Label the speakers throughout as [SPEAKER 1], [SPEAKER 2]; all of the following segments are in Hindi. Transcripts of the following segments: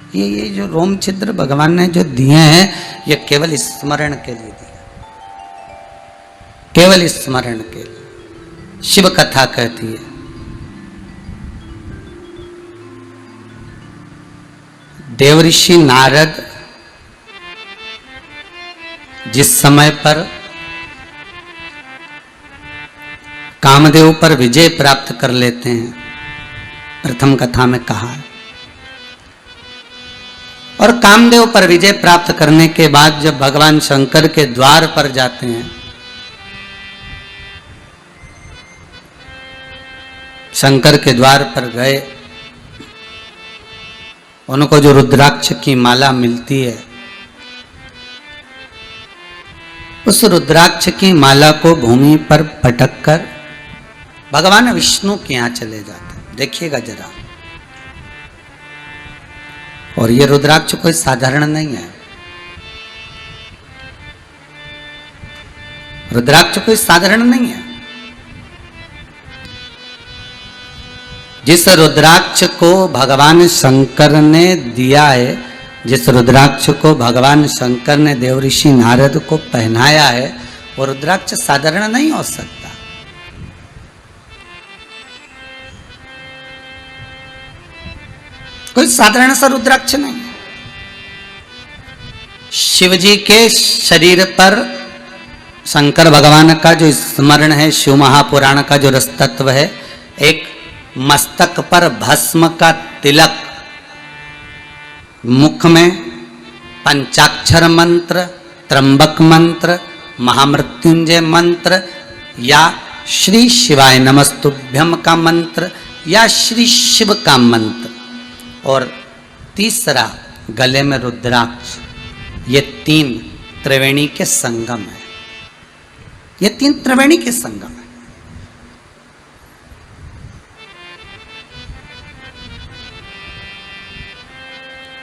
[SPEAKER 1] ये जो रोम छिद्र भगवान ने जो दिए हैं, ये केवल स्मरण के लिए दिए, केवल स्मरण के लिए। शिव कथा कहती है, देवऋषि नारद जिस समय पर कामदेव पर विजय प्राप्त कर लेते हैं, प्रथम कथा में कहा है, और कामदेव पर विजय प्राप्त करने के बाद जब भगवान शंकर के द्वार पर जाते हैं, शंकर के द्वार पर गए, उनको जो रुद्राक्ष की माला मिलती है, उस रुद्राक्ष की माला को भूमि पर पटक कर भगवान विष्णु के यहां चले जाते हैं। देखिएगा जरा, और ये रुद्राक्ष कोई साधारण नहीं है, रुद्राक्ष कोई साधारण नहीं है। जिस रुद्राक्ष को भगवान शंकर ने दिया है, जिस रुद्राक्ष को भगवान शंकर ने देवऋषि नारद को पहनाया है, वो रुद्राक्ष साधारण नहीं हो सकता। कोई साधारण सा रुद्राक्ष नहीं। शिव जी के शरीर पर शंकर भगवान का जो स्मरण है, शिव महापुराण का जो रस तत्व है, एक मस्तक पर भस्म का तिलक, मुख में पंचाक्षर मंत्र, त्र्यंबक मंत्र, महामृत्युंजय मंत्र, या श्री शिवाय नमस्तुभ्यम का मंत्र, या श्री शिव का मंत्र, और तीसरा गले में रुद्राक्ष। ये तीन त्रिवेणी के संगम है, ये तीन त्रिवेणी के संगम है।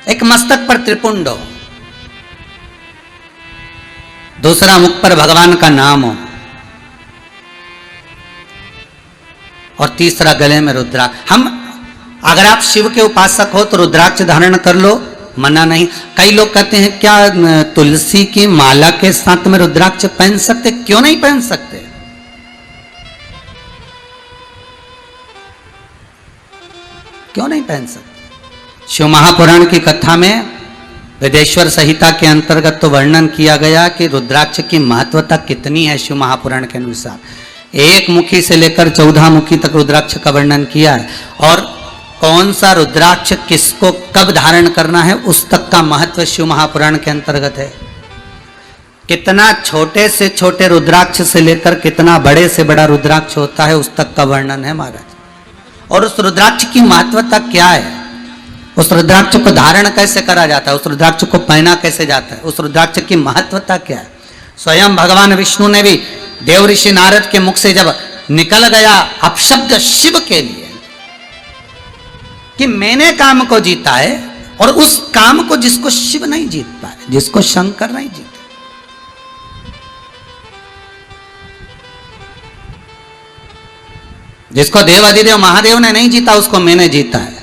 [SPEAKER 1] एक मस्तक पर त्रिपुंड हो, दूसरा मुख पर भगवान का नाम हो, और तीसरा गले में रुद्राक्ष। हम अगर आप शिव के उपासक हो तो रुद्राक्ष धारण कर लो, मना नहीं। कई लोग कहते हैं क्या तुलसी की माला के साथ में रुद्राक्ष पहन सकते? क्यों नहीं पहन सकते? क्यों नहीं पहन सकते? शिव महापुराण की कथा में वेदेश्वर संहिता के अंतर्गत तो वर्णन किया गया कि रुद्राक्ष की महत्वता कितनी है। शिव महापुराण के अनुसार 1 मुखी से लेकर 14 मुखी तक रुद्राक्ष का वर्णन किया है, और कौन सा रुद्राक्ष किसको कब धारण करना है उस तक का महत्व शिव महापुराण के अंतर्गत है। कितना छोटे से छोटे रुद्राक्ष से लेकर कितना बड़े से बड़ा रुद्राक्ष होता है, उस तक का वर्णन है महाराज। और उस रुद्राक्ष की महत्वता क्या है, उस रुद्राक्ष को धारण कैसे करा जाता है, उस रुद्राक्ष को पहना कैसे जाता है, उस रुद्राक्ष की महत्वता क्या है। स्वयं भगवान विष्णु ने भी देवऋषि नारद के मुख से जब निकल गया अपशब्द शिव के लिए कि मैंने काम को जीता है, और उस काम को जिसको शिव नहीं जीत पाए, जिसको शंकर नहीं जीते, जिसको देव अधिदेव महादेव ने नहीं जीता, उसको मैंने जीता है।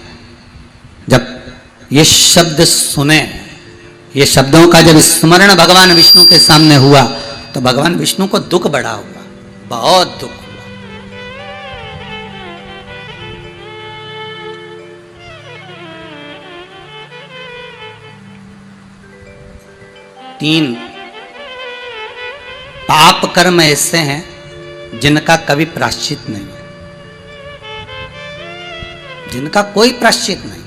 [SPEAKER 1] जब ये शब्द सुने, ये शब्दों का जब स्मरण भगवान विष्णु के सामने हुआ, तो भगवान विष्णु को दुख बढ़ा हुआ, बहुत दुख हुआ। तीन पाप कर्म ऐसे हैं जिनका कभी प्रायश्चित नहीं है, जिनका कोई प्रायश्चित नहीं।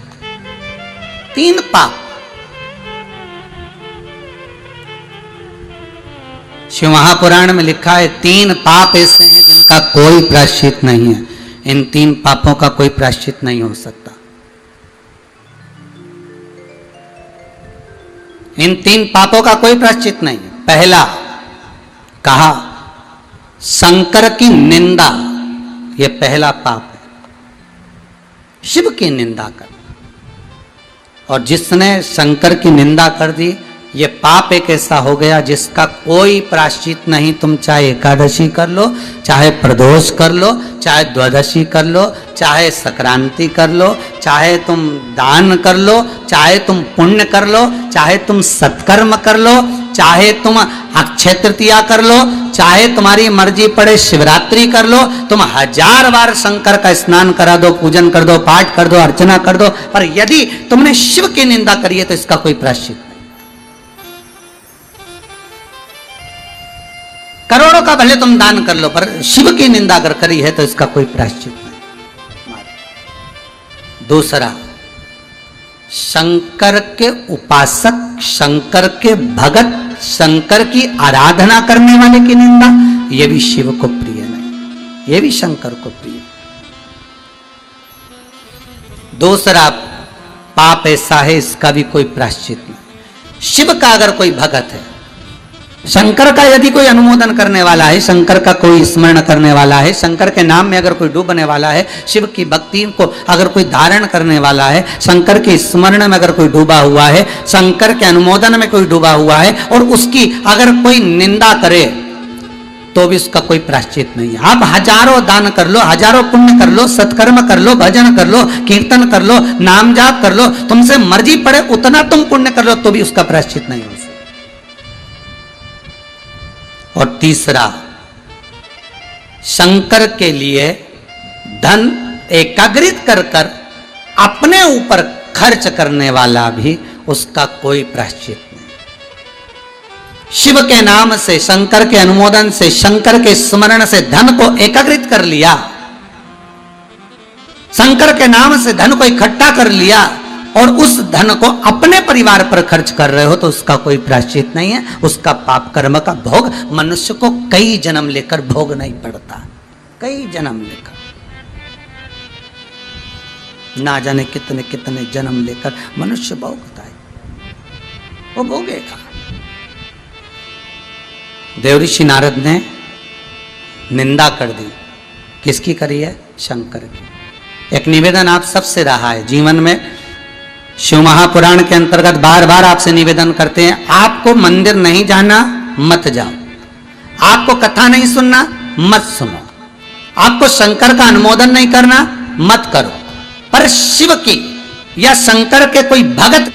[SPEAKER 1] 3 पाप। शिव महापुराण में लिखा है 3 पाप ऐसे हैं जिनका कोई प्रायश्चित नहीं है। इन 3 पापों का कोई प्रायश्चित नहीं हो सकता। इन 3 पापों का कोई प्रायश्चित नहीं है। पहला कहा शंकर की निंदा, यह पहला पाप है, शिव की निंदा कर। और जिसने शंकर की निंदा कर दी, ये पाप एक ऐसा हो गया जिसका कोई प्रायश्चित नहीं। तुम चाहे एकादशी कर लो, चाहे प्रदोष कर लो, चाहे द्वादशी कर लो, चाहे संक्रांति कर लो, चाहे तुम दान कर लो, चाहे तुम पुण्य कर लो, चाहे तुम सत्कर्म कर लो, चाहे तुम अक्षय तृतीया कर लो, चाहे तुम्हारी मर्जी पड़े शिवरात्रि कर लो, तुम 1000 बार शंकर का स्नान करा दो, पूजन कर दो, पाठ कर दो, अर्चना कर दो, पर यदि तुमने शिव की निंदा करी है तो इसका कोई प्रायश्चित नहीं। करोड़ों का भले तुम दान कर लो, पर शिव की निंदा अगर करी है तो इसका कोई प्रायश्चित नहीं। दूसरा, शंकर के उपासक, शंकर के भगत, शंकर की आराधना करने वाले की निंदा, यह भी शिव को प्रिय नहीं, यह भी शंकर को प्रिय। दूसरा पाप ऐसा है, इसका भी कोई प्रायश्चित नहीं। शिव का अगर कोई भगत है, शंकर का यदि कोई अनुमोदन करने वाला है, शंकर का कोई स्मरण करने वाला है, शंकर के नाम में अगर कोई डूबने वाला है, शिव की भक्ति को अगर कोई धारण करने वाला है, शंकर के स्मरण में अगर कोई डूबा हुआ है, शंकर के अनुमोदन में कोई डूबा हुआ है, और उसकी अगर कोई निंदा करे तो भी उसका कोई प्रायश्चित नहीं है। आप 1000 दान कर लो, 1000 पुण्य कर लो, सत्कर्म कर लो, भजन कर लो, कीर्तन कर लो, नाम जाप कर लो, तुमसे मर्जी पड़े उतना तुम पुण्य कर लो तो भी उसका प्रायश्चित नहीं हो सकता। और तीसरा, शंकर के लिए धन एकाग्रित कर कर अपने ऊपर खर्च करने वाला भी, उसका कोई प्रायश्चित नहीं। शिव के नाम से, शंकर के अनुमोदन से, शंकर के स्मरण से धन को एकाग्रित कर लिया, शंकर के नाम से धन को इकट्ठा कर लिया और उस धन को अपने परिवार पर खर्च कर रहे हो तो उसका कोई प्रायश्चित नहीं है। उसका पाप कर्म का भोग मनुष्य को कई जन्म लेकर भोगना ही पड़ता, कई जन्म लेकर, ना जाने कितने कितने जन्म लेकर मनुष्य भोगता है, वो भोगेगा। देवऋषि नारद ने निंदा कर दी, किसकी करी है? शंकर की। एक निवेदन आप सबसे रहा है जीवन में, शिव महापुराण के अंतर्गत बार बार आपसे निवेदन करते हैं, आपको मंदिर नहीं जाना मत जाओ, आपको कथा नहीं सुनना मत सुनो, आपको शंकर का अनुमोदन नहीं करना मत करो, पर शिव की या शंकर के कोई भगत।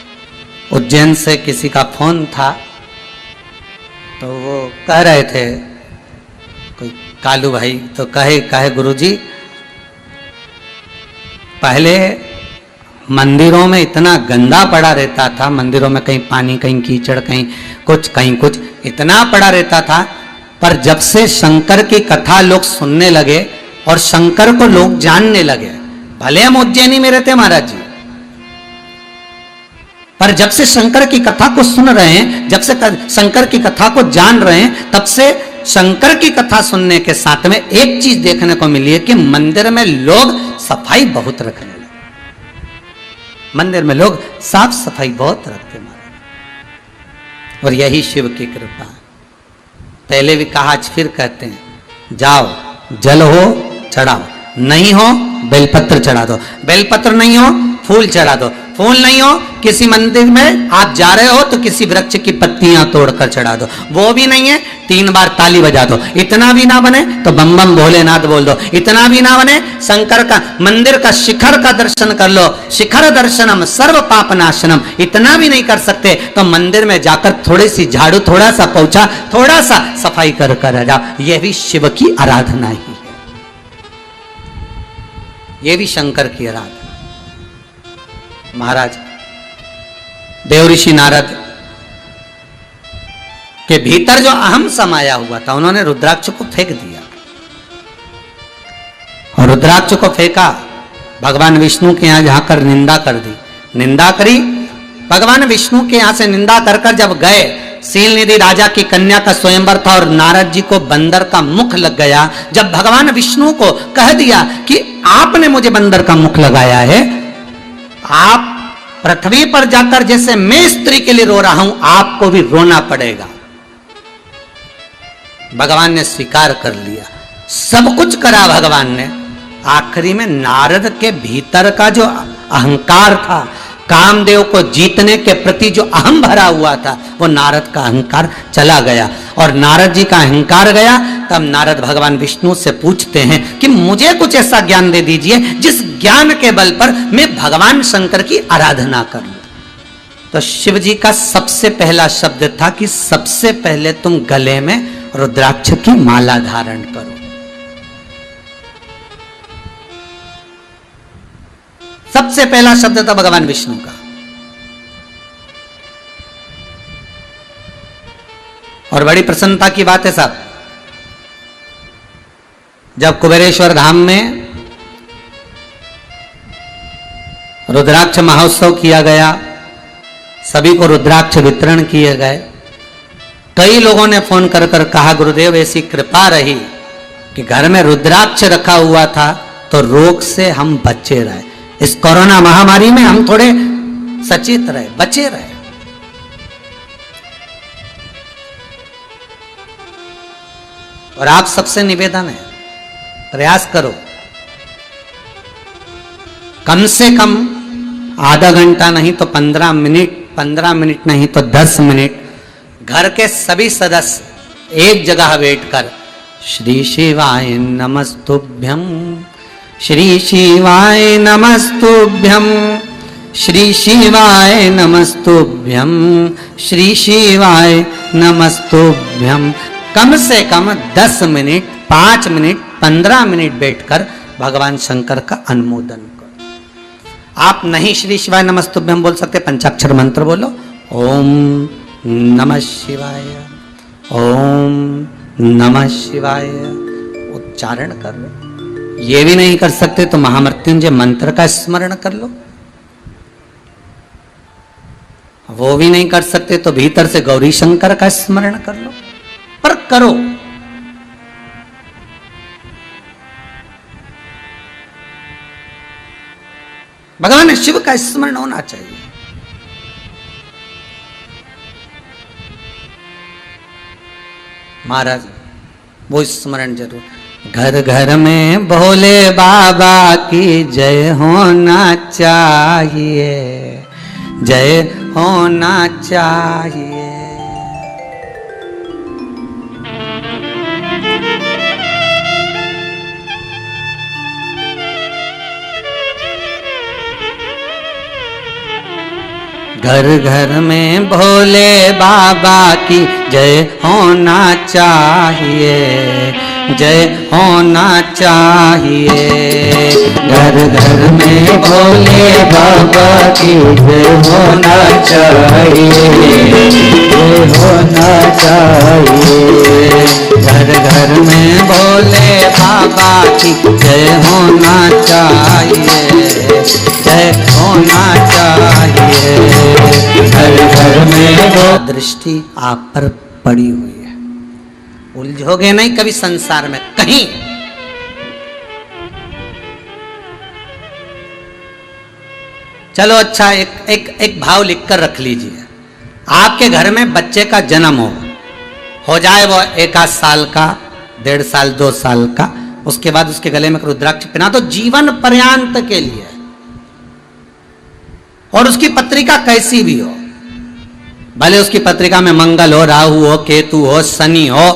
[SPEAKER 1] उज्जैन से किसी का फोन था तो वो कह रहे थे, कोई कालू भाई, तो कहे गुरुजी पहले मंदिरों में इतना गंदा पड़ा रहता था, मंदिरों में कहीं पानी, कहीं कीचड़, कहीं कुछ इतना पड़ा रहता था, पर जब से शंकर की कथा लोग सुनने लगे और शंकर को लोग जानने लगे, भले हम उज्जैनी में रहते महाराज जी, पर जब से शंकर की कथा को सुन रहे हैं, जब से शंकर की कथा को जान रहे हैं, तब से शंकर की कथा सुनने के साथ में एक चीज देखने को मिली है कि मंदिर में लोग सफाई बहुत रखने लगे, मंदिर में लोग साफ सफाई बहुत रखते महाराज। और यही शिव की कृपा। पहले भी कहा, आज फिर कहते हैं, जाओ जल हो चढ़ाओ, नहीं हो बेलपत्र चढ़ा दो, बेलपत्र नहीं हो फूल चढ़ा दो, फूल नहीं हो किसी मंदिर में आप जा रहे हो तो किसी वृक्ष की पत्तियां तोड़कर चढ़ा दो, वो भी नहीं है 3 बार ताली बजा दो, इतना भी ना बने तो बम बम भोलेनाथ बोल दो, इतना भी ना बने शंकर का मंदिर का शिखर का दर्शन कर लो, शिखर दर्शनम सर्व पाप नाशनम, इतना भी नहीं कर सकते तो मंदिर में जाकर थोड़ी सी झाड़ू, थोड़ा सा पोछा, थोड़ा सा सफाई कर कर जाओ। यह भी शिव की आराधना ही है, यह भी शंकर की आराधना। महाराज देवऋषि नारद के भीतर जो अहम समाया हुआ था, उन्होंने रुद्राक्ष को फेंक दिया, और रुद्राक्ष को फेंका, भगवान विष्णु के यहां जाकर निंदा कर दी, निंदा करी, भगवान विष्णु के यहां से निंदा कर कर जब गए, शीलनिधि राजा की कन्या का स्वयंवर था और नारद जी को बंदर का मुख लग गया। जब भगवान विष्णु को कह दिया कि आपने मुझे बंदर का मुख लगाया है, आप पृथ्वी पर जाकर जैसे मैं स्त्री के लिए रो रहा हूं, आपको भी रोना पड़ेगा। भगवान ने स्वीकार कर लिया, सब कुछ करा भगवान ने, आखिरी में नारद के भीतर का जो अहंकार था, कामदेव को जीतने के प्रति जो अहम भरा हुआ था वो नारद का अहंकार चला गया। और नारद जी का अहंकार गया, तब नारद भगवान विष्णु से पूछते हैं कि मुझे कुछ ऐसा ज्ञान दे दीजिए जिस ज्ञान के बल पर मैं भगवान शंकर की आराधना करूं। तो शिव जी का सबसे पहला शब्द था कि सबसे पहले तुम गले में रुद्राक्ष की माला धारण करो। सबसे पहला शब्द था भगवान विष्णु का। और बड़ी प्रसन्नता की बात है साहब, जब कुबेरेश्वर धाम में रुद्राक्ष महोत्सव किया गया, सभी को रुद्राक्ष वितरण किए गए, कई लोगों ने फोन कर कर कहा गुरुदेव ऐसी कृपा रही कि घर में रुद्राक्ष रखा हुआ था तो रोग से हम बचे रहे, इस कोरोना महामारी में हम थोड़े सचेत रहे, बचे रहे। और आप सबसे निवेदन है, प्रयास करो, कम से कम आधा घंटा नहीं तो 15 मिनट, 15 मिनट नहीं तो 10 मिनट घर के सभी सदस्य एक जगह बैठकर श्री शिवाय नमस्तुभ्यं, श्री शिवाय नमस्तुभ्यं, श्री शिवाय नमस्तुभ्यं, श्री शिवाय नमस्तुभ्यं, कम से कम 10 मिनट, 5 मिनट, 15 मिनट बैठकर भगवान शंकर का अनुमोदन करो। आप नहीं श्री शिवाय नमस्तुभ्यं बोल सकते, पंचाक्षर मंत्र बोलो, ओम नमः शिवाय, ओम नमः शिवाय, उच्चारण कर लो। ये भी नहीं कर सकते तो महामृत्युंजय मंत्र का स्मरण कर लो। वो भी नहीं कर सकते तो भीतर से गौरी शंकर का स्मरण कर लो, पर करो। भगवान शिव का स्मरण होना चाहिए। महाराज वो स्मरण जरूर, घर घर में भोले बाबा की जय होना चाहिए, जय होना चाहिए। घर घर में भोले बाबा की जय होना चाहिए, जय होना चाहिए। घर घर में भोले बाबा की जय होना चाहिए, जय होना चाहिए। घर घर में भोले बाबा की जय होना चाहिए, जय होना चाहिए। घर घर में वो दृष्टि आप पर पड़ी हुई है, उलझोगे नहीं कभी संसार में कहीं। चलो अच्छा, एक भाव लिखकर रख लीजिए। आपके घर में बच्चे का जन्म हो जाए, वो 1 साल का, 1.5 साल, 2 साल का, उसके बाद उसके गले में रुद्राक्ष पहना तो जीवन पर्यंत के लिए। और उसकी पत्रिका कैसी भी हो, भले उसकी पत्रिका में मंगल हो, राहु हो, केतु हो, शनि हो,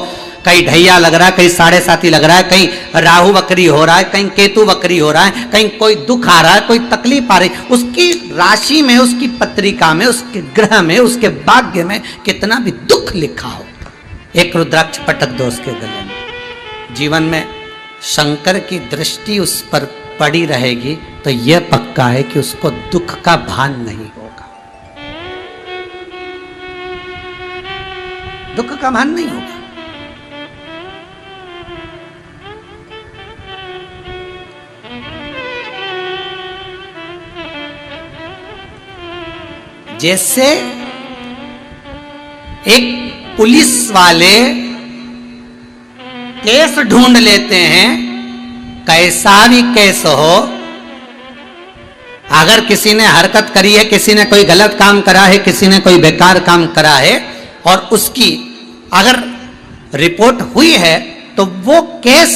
[SPEAKER 1] कहीं ढैया लग रहा है, कहीं 7.5 लग रहा है, कहीं राहु वक्री हो रहा है, कहीं केतु वक्री हो रहा है, कहीं कोई दुख आ रहा है, कोई तकलीफ आ रही, उसकी राशि में, उसकी पत्रिका में, उसके ग्रह में, उसके भाग्य में कितना भी दुख लिखा हो, एक रुद्राक्ष पटक दो उसके गले में। जीवन में शंकर की दृष्टि उस पर पड़ी रहेगी तो यह पक्का है कि उसको दुख का भान नहीं होगा, दुख का भान नहीं होगा। जैसे एक पुलिस वाले केस ढूंढ लेते हैं, कैसा भी केस हो, अगर किसी ने हरकत करी है, किसी ने कोई गलत काम करा है, किसी ने कोई बेकार काम करा है और उसकी अगर रिपोर्ट हुई है तो वो केस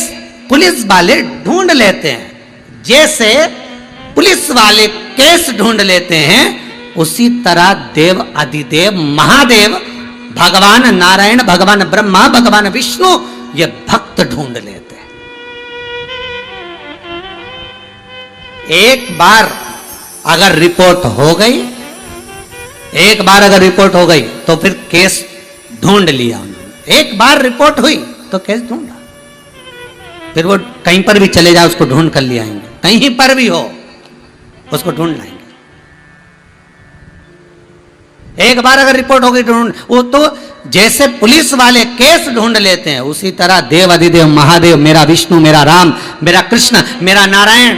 [SPEAKER 1] पुलिस वाले ढूंढ लेते हैं। जैसे पुलिस वाले केस ढूंढ लेते हैं, उसी तरह देव अधिदेव महादेव भगवान नारायण, भगवान ब्रह्मा, भगवान विष्णु ये भक्त ढूंढ लेते हैं। एक बार अगर रिपोर्ट हो गई, एक बार अगर रिपोर्ट हो गई तो फिर केस ढूंढ लिया उन्होंने। एक बार रिपोर्ट हुई तो केस ढूंढा, फिर वो कहीं पर भी चले जाए उसको ढूंढ कर ले आएंगे, कहीं पर भी हो उसको ढूंढ लाएंगे। एक बार अगर रिपोर्ट हो गई ढूंढ, वो तो जैसे पुलिस वाले केस ढूंढ लेते हैं, उसी तरह देव अधिदेव महादेव, मेरा विष्णु, मेरा राम, मेरा कृष्ण, मेरा नारायण,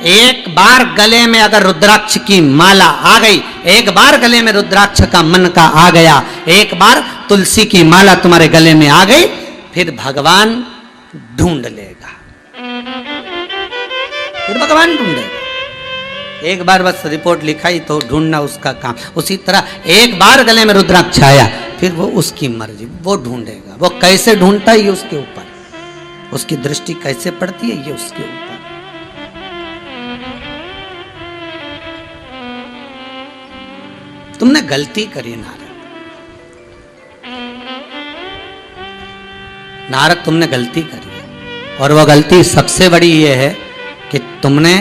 [SPEAKER 1] एक बार गले में अगर रुद्राक्ष की माला आ गई, एक बार गले में रुद्राक्ष का मन का आ गया, एक बार तुलसी की माला तुम्हारे गले में आ गई, फिर भगवान ढूंढ लेगा, फिर भगवान ढूंढेगा। एक बार बस रिपोर्ट लिखाई तो ढूंढना उसका काम। उसी तरह एक बार गले में रुद्राक्ष आया, फिर वो उसकी मर्जी, वो ढूंढेगा। वो कैसे ढूंढता है ये उसके ऊपर, उसकी दृष्टि कैसे पड़ती है ये उसके ऊपर। तुमने गलती करी नारद, नारद तुमने गलती करी है, और वह गलती सबसे बड़ी ये है कि तुमने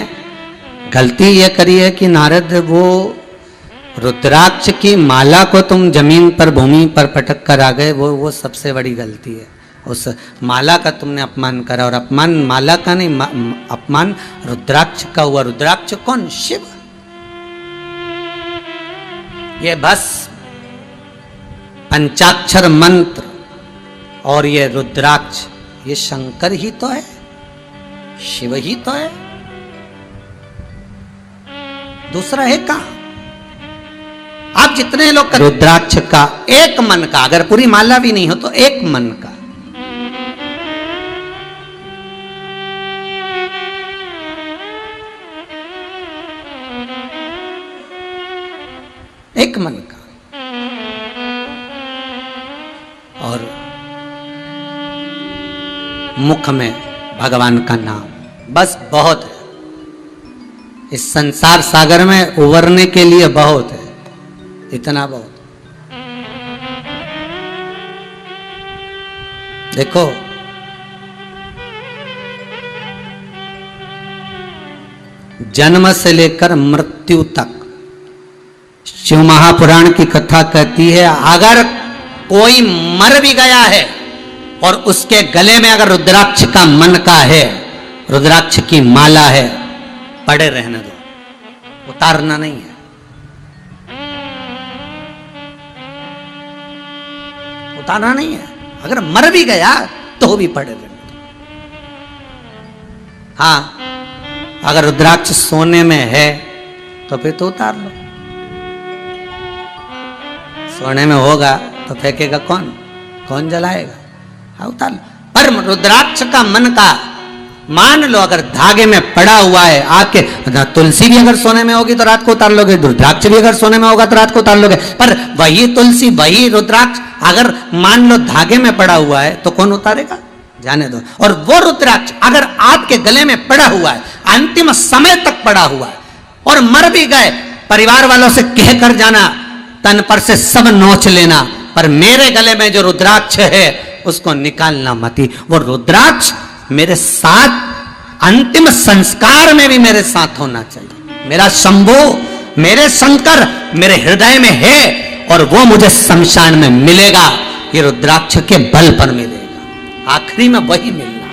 [SPEAKER 1] गलती ये करी है कि नारद वो रुद्राक्ष की माला को तुम जमीन पर, भूमि पर पटक कर आ गए, वो सबसे बड़ी गलती है। उस माला का तुमने अपमान करा, और अपमान माला का नहीं, अपमान रुद्राक्ष का हुआ। रुद्राक्ष कौन? शिव। ये बस पंचाक्षर मंत्र और ये रुद्राक्ष, ये शंकर ही तो है, शिव ही तो है, दूसरा है कहां? आप जितने लोग रुद्राक्ष का एक मन का, अगर पूरी माला भी नहीं हो तो एक मन का, एक मन का, और मुख में भगवान का नाम, बस बहुत है। इस संसार सागर में उबरने के लिए बहुत है, इतना बहुत। देखो जन्म से लेकर मृत्यु तक शिव महापुराण की कथा कहती है, अगर कोई मर भी गया है और उसके गले में अगर रुद्राक्ष का मन का है, रुद्राक्ष की माला है, पड़े रहने दो, उतारना नहीं है। उतारना नहीं है। अगर मर भी गया तो भी पड़े रहने दो। हाँ, अगर रुद्राक्ष सोने में है तो फिर तो उतार लो। सोने में होगा तो फेंकेगा कौन? कौन जलाएगा? हाँ, उतार लो। पर रुद्राक्ष का मन का, मान लो अगर धागे में पड़ा हुआ है आपके, तुलसी भी अगर सोने में होगी तो रात को उतार लोगे, रुद्राक्ष भी अगर सोने में होगा तो रात को उतार लोगे, पर वही तुलसी, वही रुद्राक्ष अगर मान लो धागे में पड़ा हुआ है तो कौन उतारेगा? जाने दो। और वो रुद्राक्ष अगर आपके गले में पड़ा हुआ है, अंतिम समय तक पड़ा हुआ है, और मर भी गए, परिवार वालों से कह कर जाना, तन पर से सब नोच लेना, पर मेरे गले में जो रुद्राक्ष है उसको निकालना मत ही। वो रुद्राक्ष मेरे साथ अंतिम संस्कार में भी मेरे साथ होना चाहिए। मेरा शंभू, मेरे शंकर मेरे हृदय में है, और वो मुझे शमशान में मिलेगा, ये रुद्राक्ष के बल पर मिलेगा। आखिरी में वही मिलना,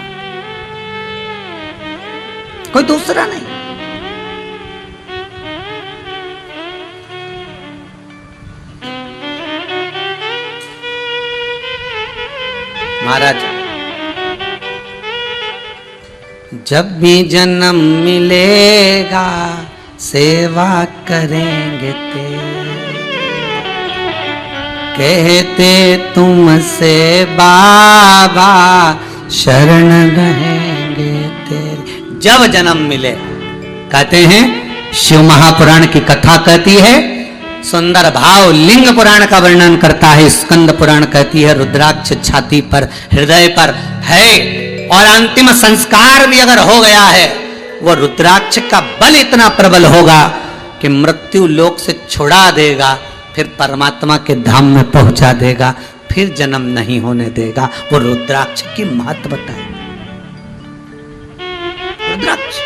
[SPEAKER 1] कोई दूसरा नहीं। महाराज, जब भी जन्म मिलेगा सेवा करेंगे तेरे, कहते तुमसे बाबा शरण रहेंगे तेरे। जब जन्म मिले, कहते हैं शिव महापुराण की कथा कहती है, सुंदर भाव लिंग पुराण का वर्णन करता है, स्कंद पुराण कहती है रुद्राक्ष छाती पर, हृदय पर है, और अंतिम संस्कार भी अगर हो गया है, वो रुद्राक्ष का बल इतना प्रबल होगा कि मृत्यु लोक से छुड़ा देगा, फिर परमात्मा के धाम में पहुंचा देगा, फिर जन्म नहीं होने देगा। वो रुद्राक्ष की महत्वता है। रुद्राक्ष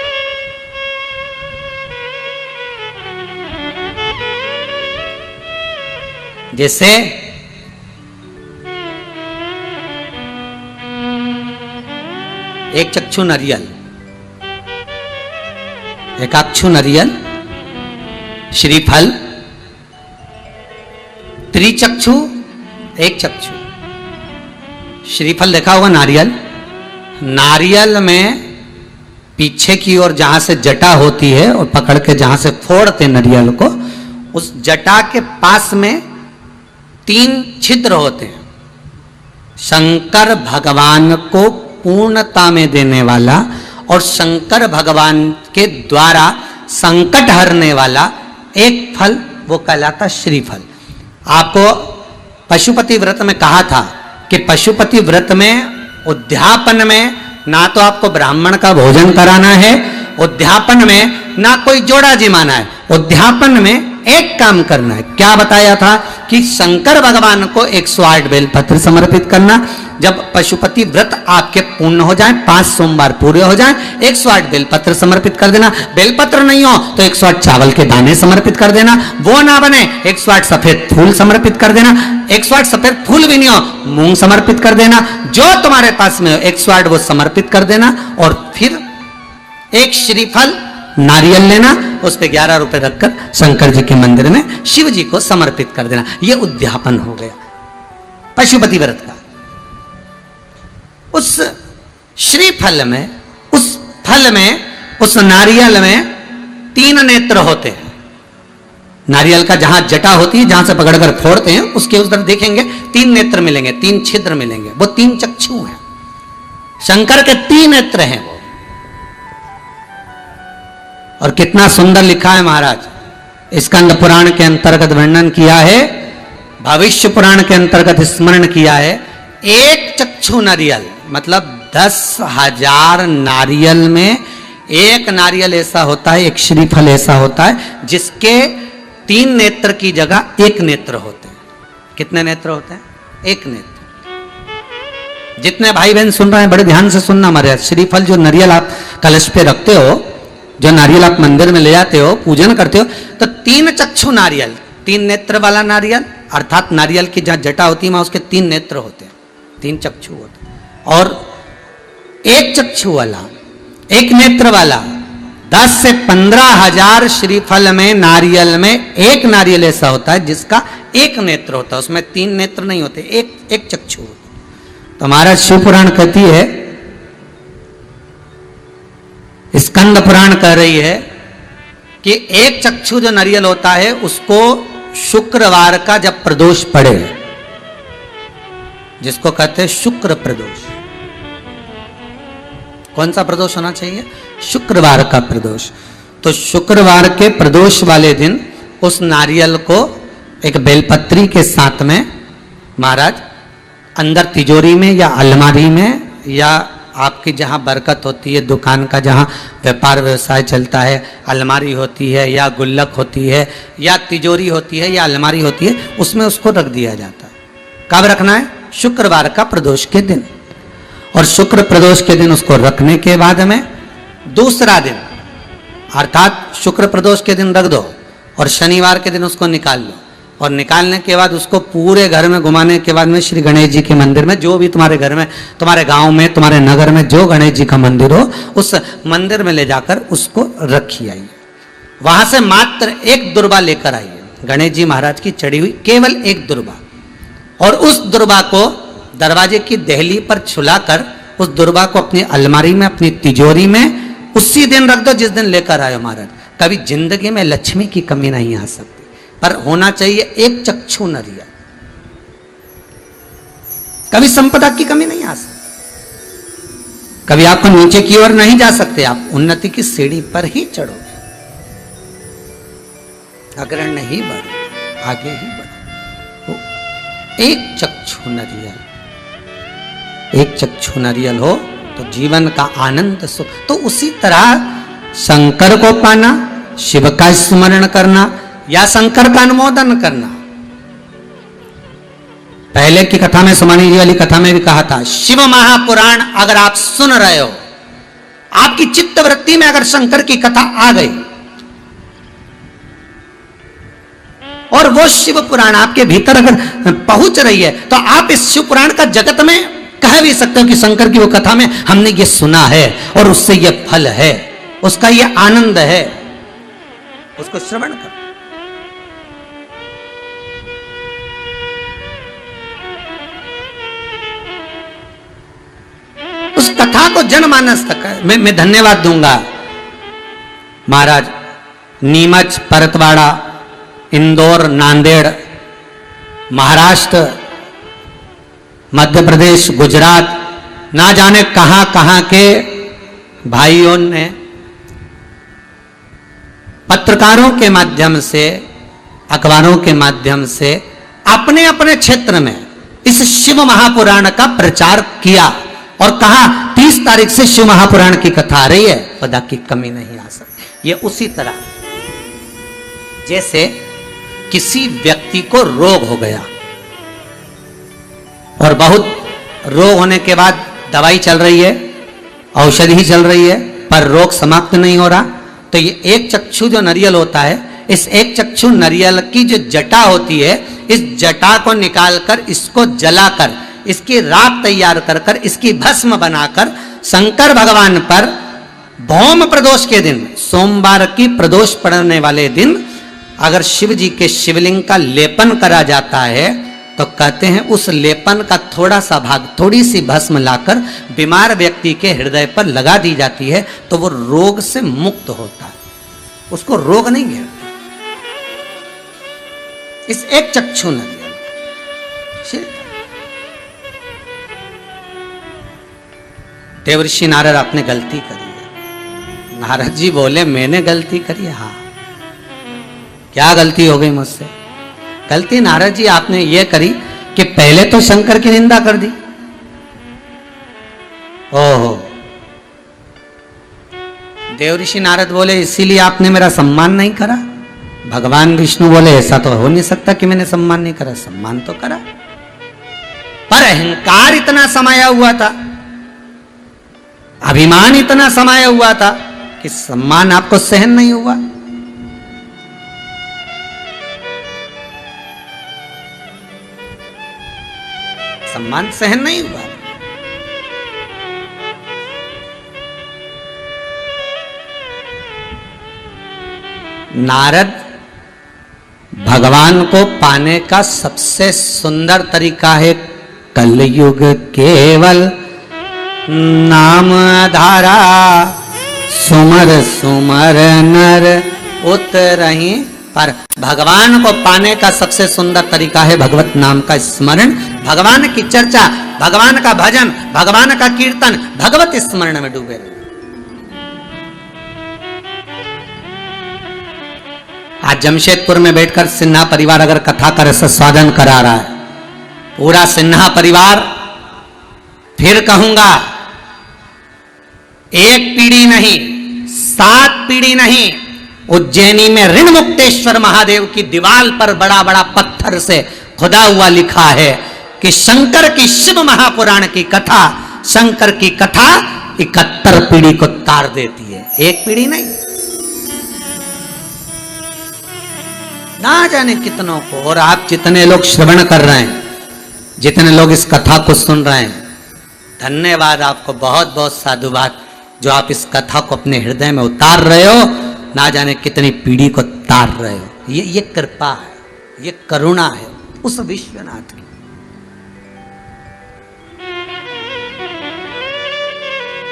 [SPEAKER 1] जैसे एक चक्षु नरियल, एक अक्षु नरियल, श्रीफल, त्रिचक्षु एक चक्षु। श्रीफल देखा होगा नारियल, नारियल में पीछे की ओर जहां से जटा होती है और पकड़ के जहां से फोड़ते नारियल को, उस जटा के पास में 3 छिद्र होते हैं। शंकर भगवान को पूर्णता में देने वाला और शंकर भगवान के द्वारा संकट हरने वाला एक फल, वो कहलाता श्रीफल। आपको पशुपति व्रत में कहा था कि पशुपति व्रत में उद्यापन में ना तो आपको ब्राह्मण का भोजन कराना है, उद्यापन में ना कोई जोड़ा जिमाना है, उद्यापन में एक काम करना है। क्या बताया था कि शंकर भगवान को 108 बेलपत्र समर्पित करना। जब पशुपति व्रत आपके पूर्ण हो जाए, 5 सोमवार पूरे हो जाए, 108 बेलपत्र समर्पित कर देना। बेलपत्र नहीं हो तो 108 चावल के दाने समर्पित कर देना। वो ना बने 108 सफेद फूल समर्पित कर देना। 108 सफेद फूल भी नहीं हो, मूंग समर्पित कर देना। जो तुम्हारे पास में हो 108 वो समर्पित कर देना। और फिर एक श्रीफल नारियल लेना, उस पे 11 रुपए रखकर शंकर जी के मंदिर में शिव जी को समर्पित कर देना। यह उद्यापन हो गया पशुपति व्रत का। उस श्रीफल में, उस फल में, उस नारियल में 3 नेत्र होते हैं। नारियल का जहां जटा होती है, जहां से पकड़कर फोड़ते हैं, उसके उस तरफ देखेंगे 3 नेत्र मिलेंगे, 3 छिद्र मिलेंगे। वो 3 चक्षु हैं। शंकर के 3 नेत्र हैं वो। और कितना सुंदर लिखा है महाराज। स्कंद पुराण के अंतर्गत वर्णन किया है, भविष्य पुराण के अंतर्गत स्मरण किया है। एक चक्षु नारियल मतलब 10,000 नारियल में एक नारियल ऐसा होता है, एक श्रीफल ऐसा होता है जिसके 3 नेत्र की जगह 1 नेत्र होते हैं। कितने नेत्र होते हैं? 1 नेत्र। जितने भाई बहन सुन रहे हैं बड़े ध्यान से सुनना महाराज। श्रीफल जो नारियल आप कलश पे रखते हो, जो नारियल आप मंदिर में ले जाते हो, पूजन करते हो, तो 3 चक्षु नारियल, 3 नेत्र वाला नारियल, अर्थात नारियल की जहां जटा होती है वहां उसके 3 नेत्र होते हैं, 3 चक्षु होते हैं। और 1 चक्षु वाला, 1 नेत्र वाला 10 से 15,000 श्रीफल में, नारियल में एक नारियल ऐसा होता है जिसका 1 नेत्र होता है, उसमें 3 नेत्र नहीं होते, एक चक्षु होता है। तो महाराज शिव पुराण कहती है, स्कंद पुराण कह रही है कि 1 चक्षु जो नारियल होता है उसको शुक्रवार का जब प्रदोष पड़े, जिसको कहते हैं शुक्र प्रदोष। कौन सा प्रदोष होना चाहिए? शुक्रवार का प्रदोष। तो शुक्रवार के प्रदोष वाले दिन उस नारियल को एक बेलपत्री के साथ में महाराज अंदर तिजोरी में या अलमारी में या आपकी जहाँ बरकत होती है, दुकान का जहाँ व्यापार व्यवसाय चलता है, अलमारी होती है या गुल्लक होती है या तिजोरी होती है या अलमारी होती है, उसमें उसको रख दिया जाता है। कब रखना है? शुक्रवार का प्रदोष के दिन। और शुक्र प्रदोष के दिन उसको रखने के बाद में दूसरा दिन, अर्थात शुक्र प्रदोष के दिन रख दो और शनिवार के दिन उसको निकाल लो। और निकालने के बाद उसको पूरे घर में घुमाने के बाद में श्री गणेश जी के मंदिर में, जो भी तुम्हारे घर में, तुम्हारे गांव में, तुम्हारे नगर में जो गणेश जी का मंदिर हो, उस मंदिर में ले जाकर उसको रखी आइए। वहां से मात्र 1 दुर्बा लेकर आइए, गणेश जी महाराज की चढ़ी हुई केवल 1 दुर्बा। और उस दुर्बा को दरवाजे की देहली पर छुलाकर उस दुर्बा को अपनी अलमारी में, अपनी तिजोरी में उसी दिन रख दो जिस दिन लेकर आए महाराज। कभी जिंदगी में लक्ष्मी की कमी नहीं आ सकती, पर होना चाहिए 1 चक्षु नारियल। कभी संपदा की कमी नहीं आ सकती। कभी आपको नीचे की ओर नहीं जा सकते, आप उन्नति की सीढ़ी पर ही चढ़ोगे, अग्र नहीं बढ़ो, आगे ही बढ़ो। 1 चक्षु नारियल, 1 चक्षु नारियल हो तो जीवन का आनंद सुख। तो उसी तरह शंकर को पाना, शिव का स्मरण करना या शंकर का अनुमोदन करना। पहले की कथा में, सुमानी जी वाली कथा में भी कहा था, शिव महापुराण अगर आप सुन रहे हो, आपकी चित्त वृत्ति में अगर शंकर की कथा आ गई और वो शिव पुराण आपके भीतर अगर पहुंच रही है, तो आप इस शिव पुराण का जगत में कह भी सकते हो कि शंकर की वो कथा में हमने ये सुना है और उससे ये फल है, उसका ये आनंद है, उसको श्रवण करो। उस कथा को जनमानस तक मैं धन्यवाद दूंगा। महाराज नीमच, परतवाड़ा, इंदौर, नांदेड़, महाराष्ट्र, मध्य प्रदेश, गुजरात, ना जाने कहां कहां के भाइयों ने पत्रकारों के माध्यम से, अखबारों के माध्यम से अपने अपने क्षेत्र में इस शिव महापुराण का प्रचार किया और कहा 30 तारीख से शिव महापुराण की कथा आ रही है, पदा की कमी नहीं आ सकती। ये उसी तरह जैसे किसी व्यक्ति को रोग हो गया और बहुत रोग होने के बाद दवाई चल रही है, औषधि चल रही है, पर रोग समाप्त नहीं हो रहा, तो ये एक चक्षु जो नरियल होता है, इस एक चक्षु नरियल की जो जटा होती है, इस जटा को निकालकर इसको जलाकर इसकी राख तैयार कर कर इसकी भस्म बनाकर शंकर भगवान पर भौम प्रदोष के दिन, सोमवार की प्रदोष पड़ने वाले दिन अगर शिव जी के शिवलिंग का लेपन करा जाता है, तो कहते हैं उस लेपन का थोड़ा सा भाग, थोड़ी सी भस्म लाकर बीमार व्यक्ति के हृदय पर लगा दी जाती है, तो वो रोग से मुक्त होता है, उसको रोग नहीं घेरता। इस एक चक्षु नरियल देवर्षि नारद, आपने गलती करी है। नारद जी बोले मैंने गलती करी है? हाँ। क्या गलती हो गई मुझसे? गलती नारद जी आपने ये करी कि पहले तो शंकर की निंदा कर दी। ओहो। देवर्षि नारद बोले इसीलिए आपने मेरा सम्मान नहीं करा। भगवान विष्णु बोले ऐसा तो हो नहीं सकता कि मैंने सम्मान नहीं करा, सम्मान तो करा, पर अहंकार इतना समाया हुआ था, अभिमान इतना समाया हुआ था कि सम्मान आपको सहन नहीं हुआ। सम्मान सहन नहीं हुआ। नारद भगवान को पाने का सबसे सुंदर तरीका है कलयुग केवल नाम धारा, सुमर सुमर नर उतरहि पर। भगवान को पाने का सबसे सुंदर तरीका है भगवत नाम का स्मरण, भगवान की चर्चा, भगवान का भजन, भगवान का कीर्तन, भगवत स्मरण में डूबे रहे। आज जमशेदपुर में बैठकर सिन्हा परिवार अगर कथा का रसास्वादन करा रहा है, पूरा सिन्हा परिवार, फिर कहूंगा एक पीढ़ी नहीं, 7 पीढ़ी नहीं, उज्जैनी में ऋण मुक्तेश्वर महादेव की दीवार पर बड़ा बड़ा पत्थर से खुदा हुआ लिखा है कि शंकर की शिव महापुराण की कथा, शंकर की कथा 71 पीढ़ी को तार देती है, एक पीढ़ी नहीं। ना जाने कितनों को, और आप जितने लोग श्रवण कर रहे हैं, जितने लोग इस कथा को सुन रहे हैं, धन्यवाद आपको, बहुत बहुत साधुवाद जो आप इस कथा को अपने हृदय में उतार रहे हो, ना जाने कितनी पीढ़ी को तार रहे हो। ये कृपा है, ये करुणा है उस विश्वनाथ की।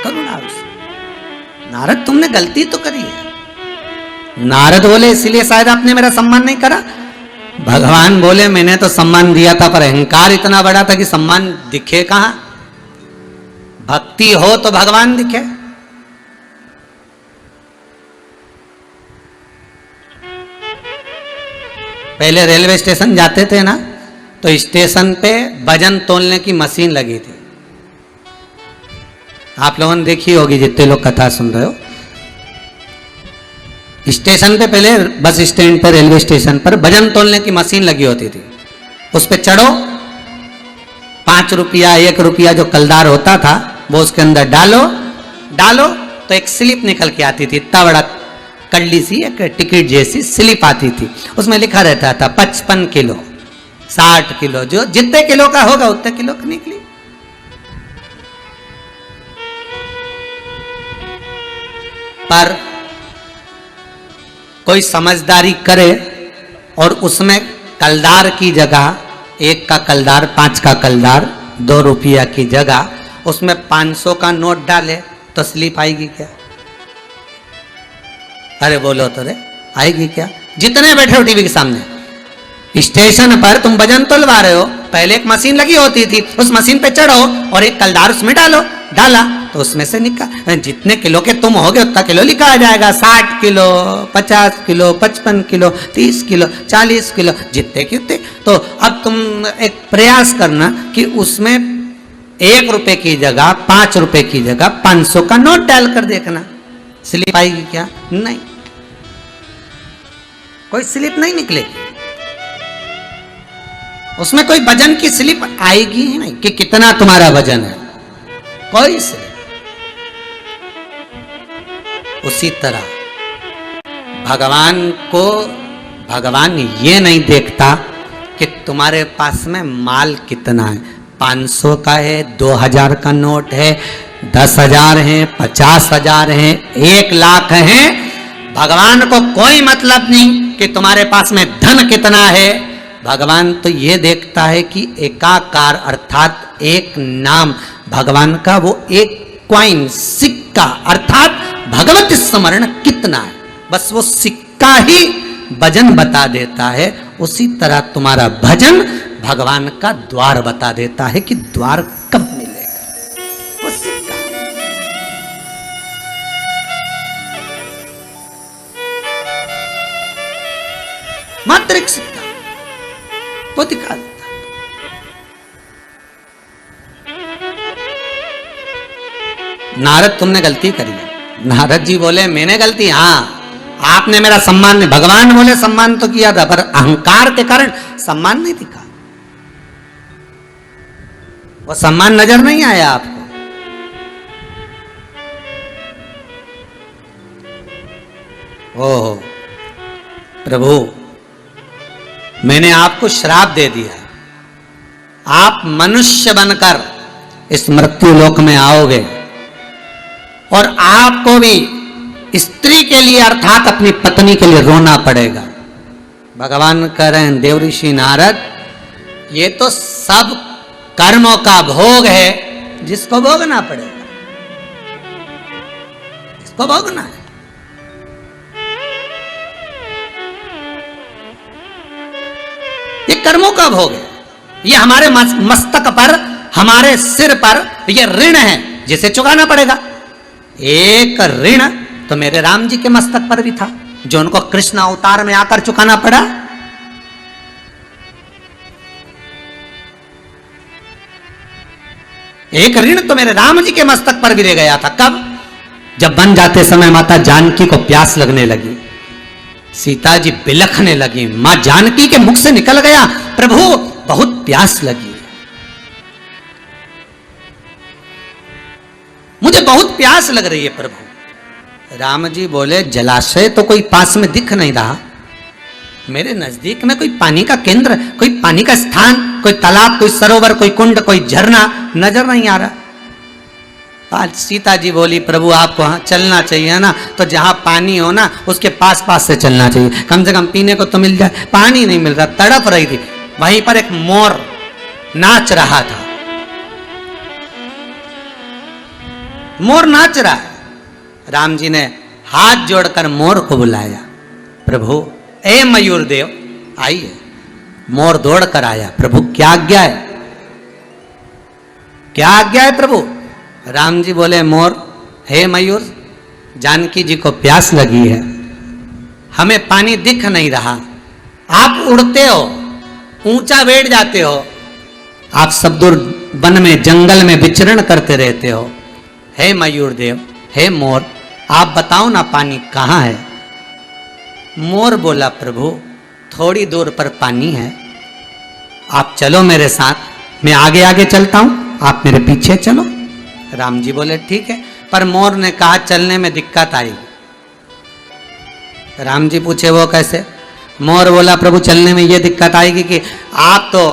[SPEAKER 1] करुणा उस। नारद तुमने गलती तो करी है। नारद बोले इसलिए शायद आपने मेरा सम्मान नहीं करा। भगवान बोले मैंने तो सम्मान दिया था, पर अहंकार इतना बड़ा था कि सम्मान दिखे कहां। भक्ति हो तो भगवान दिखे। पहले रेलवे स्टेशन जाते थे ना, तो स्टेशन पे वजन तोलने की मशीन लगी थी। आप लोगों ने देखी होगी जितने लोग कथा सुन रहे हो। स्टेशन पे पहले, बस स्टैंड पर, रेलवे स्टेशन पर वजन तोलने की मशीन लगी होती थी। उस पे चढ़ो, 5 रुपया 1 रुपया जो कलदार होता था वो उसके अंदर डालो तो एक स्लिप निकल के आती थी। इतना बड़ा कल्ली सी एक टिकट जैसी स्लिप आती थी। उसमें लिखा रहता था 55 किलो, 60 किलो, जो जितने किलो का होगा उतने किलो की निकली। पर कोई समझदारी करे और उसमें कलदार की जगह, 1 का कलदार, 5 का कलदार, 2 रुपया की जगह उसमें 500 का नोट डाले तो स्लिप आएगी क्या? अरे बोलो तो रे, आएगी क्या? जितने बैठे हो टीवी के सामने, स्टेशन पर तुम वजन तोलवा रहे हो, पहले एक मशीन लगी होती थी, उस मशीन पे चढ़ो और एक कलदार उसमें डाला तो उसमें से निकाल, जितने किलो के तुम होगे उतना किलो लिखा आ जाएगा। 60 kilo, 50 kilo, 55 kilo, 30 kilo, 40 kilo, जितने के उतने। तो अब तुम एक प्रयास करना कि उसमें 1 रुपए की जगह, 5 रुपए की जगह 500 का नोट डाल कर देखना, स्लिप आएगी क्या? नहीं, कोई स्लिप नहीं निकलेगी। उसमें कोई वजन की स्लिप आएगी ही नहीं कि कितना तुम्हारा वजन है, कोई स्लिप। उसी तरह भगवान ये नहीं देखता कि तुम्हारे पास में माल कितना है, 500 का है, 2000 का नोट है, 10,000 है, 50,000 है, 1 लाख है। भगवान को कोई मतलब नहीं कि तुम्हारे पास में धन कितना है। भगवान तो ये देखता है कि एकाकार अर्थात एक नाम भगवान का, वो एक क्वाइन, सिक्का अर्थात भगवत स्मरण कितना है, बस वो सिक्का ही भजन बता देता है। उसी तरह तुम्हारा भजन भगवान का द्वार बता देता है कि द्वार कब मिलेगा, वो सिक्का। मात्र एक सिक्का वो दिखा देता। नारद तुमने गलती करी है। नारद जी बोले मैंने गलती, हाँ आपने मेरा सम्मान नहीं, भगवान बोले सम्मान तो किया था पर अहंकार के कारण सम्मान नहीं दिखा, वो सम्मान नजर नहीं आया आपको। ओह प्रभु, मैंने आपको श्राप दे दिया, आप मनुष्य बनकर इस मृत्यु लोक में आओगे और आपको भी स्त्री के लिए अर्थात अपनी पत्नी के लिए रोना पड़ेगा। भगवान कह रहे हैं देव ऋषि नारद, ये तो सब कर्मों का भोग है जिसको भोगना पड़ेगा, इसको भोगना है। ये कर्मों का भोग है, ये हमारे मस्तक पर, हमारे सिर पर ये ऋण है जिसे चुकाना पड़ेगा। एक ऋण तो मेरे राम जी के मस्तक पर भी था जो उनको कृष्ण अवतार में आकर चुकाना पड़ा। एक ऋण तो मेरे राम जी के मस्तक पर भी रह गया था। कब? जब बन जाते समय माता जानकी को प्यास लगने लगी, सीता जी बिलखने लगी, मां जानकी के मुख से निकल गया, प्रभु बहुत प्यास लगी, मुझे बहुत प्यास लग रही है प्रभु। राम जी बोले जलाशय तो कोई पास में दिख नहीं रहा, मेरे नजदीक में कोई पानी का केंद्र, कोई पानी का स्थान, कोई तालाब, कोई सरोवर, कोई कुंड, कोई झरना नजर नहीं आ रहा। आज सीता जी बोली प्रभु आपको हाँ चलना चाहिए ना, तो जहां पानी हो ना उसके पास पास से चलना चाहिए, कम से कम पीने को तो मिल जाए। पानी नहीं मिल रहा, तड़प रही थी। वहीं पर एक मोर नाच रहा था, मोर नाच रहा है। राम जी ने हाथ जोड़कर मोर को बुलाया, प्रभु ए मयूर देव आइए। मोर दौड़ कर आया, प्रभु क्या आज्ञा है, क्या आज्ञा है प्रभु? राम जी बोले मोर, हे मयूर, जानकी जी को प्यास लगी है, हमें पानी दिख नहीं रहा, आप उड़ते हो, ऊंचा बैठ जाते हो, आप सब दूर वन में जंगल में विचरण करते रहते हो, हे मयूर देव, हे मोर, आप बताओ ना पानी कहाँ है? मोर बोला प्रभु थोड़ी दूर पर पानी है, आप चलो मेरे साथ, मैं आगे आगे चलता हूं, आप मेरे पीछे चलो। राम जी बोले ठीक है, पर मोर ने कहा चलने में दिक्कत आएगी। राम जी पूछे वो कैसे? मोर बोला प्रभु चलने में ये दिक्कत आएगी कि आप तो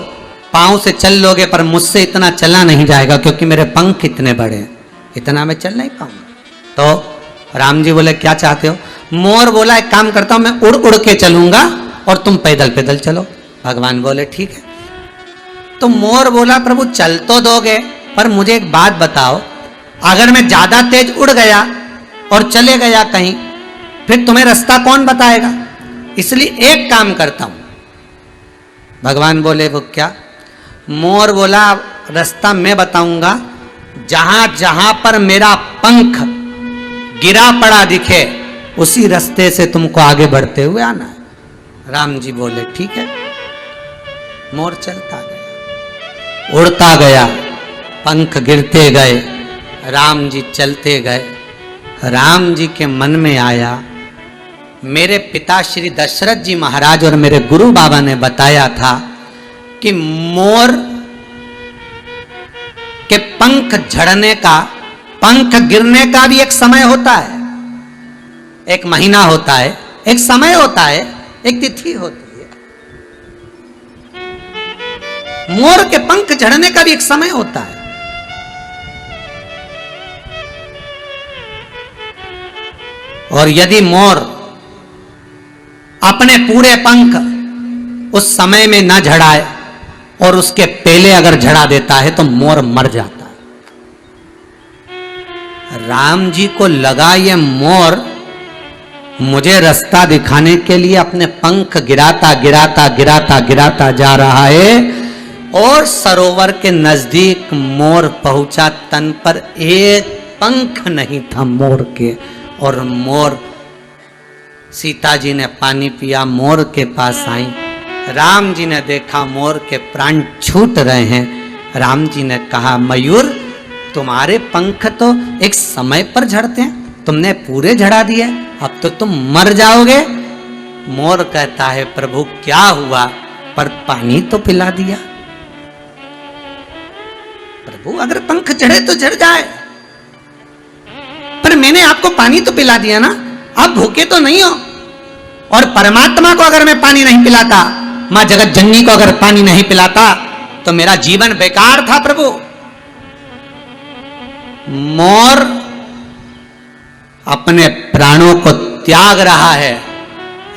[SPEAKER 1] पांव से चल लोगे पर मुझसे इतना चला नहीं जाएगा क्योंकि मेरे पंख इतने बड़े हैं, इतना मैं चल नहीं पाऊंगा। तो राम जी बोले क्या चाहते हो? मोर बोला एक काम करता हूं, मैं उड़ उड़ के चलूंगा और तुम पैदल पैदल चलो। भगवान बोले ठीक है। तो मोर बोला प्रभु चल तो दोगे, पर मुझे एक बात बताओ, अगर मैं ज्यादा तेज उड़ गया और चले गया कहीं, फिर तुम्हें रास्ता कौन बताएगा? इसलिए एक काम करता हूं। भगवान बोले वो क्या? मोर बोला रास्ता मैं बताऊंगा, जहां जहां पर मेरा पंख गिरा पड़ा दिखे उसी रास्ते से तुमको आगे बढ़ते हुए आना है। राम जी बोले ठीक है। मोर चलता गया, उड़ता गया, पंख गिरते गए, राम जी चलते गए। राम जी के मन में आया मेरे पिता श्री दशरथ जी महाराज और मेरे गुरु बाबा ने बताया था कि मोर के पंख झड़ने का, पंख गिरने का भी एक समय होता है, एक महीना होता है, एक समय होता है, एक तिथि होती है। मोर के पंख झड़ने का भी एक समय होता है। और यदि मोर अपने पूरे पंख उस समय में न झड़ाए और उसके पहले अगर झड़ा देता है तो मोर मर जाता है। राम जी को लगा ये मोर मुझे रास्ता दिखाने के लिए अपने पंख गिराता गिराता गिराता गिराता जा रहा है, और सरोवर के नजदीक मोर पहुंचा, तन पर एक पंख नहीं था मोर के। और मोर, सीता जी ने पानी पिया, मोर के पास आई। राम जी ने देखा मोर के प्राण छूट रहे हैं। राम जी ने कहा मयूर तुम्हारे पंख तो एक समय पर झड़ते हैं, तुमने पूरे झड़ा दिए, अब तो तुम मर जाओगे। मोर कहता है प्रभु क्या हुआ, पर पानी तो पिला दिया। प्रभु अगर पंख झड़े तो झड़ जाए, पर मैंने आपको पानी तो पिला दिया ना, आप भूखे तो नहीं हो। और परमात्मा को अगर मैं पानी नहीं पिलाता, मां जगत जननी को अगर पानी नहीं पिलाता तो मेरा जीवन बेकार था। प्रभु मोर अपने प्राणों को त्याग रहा है।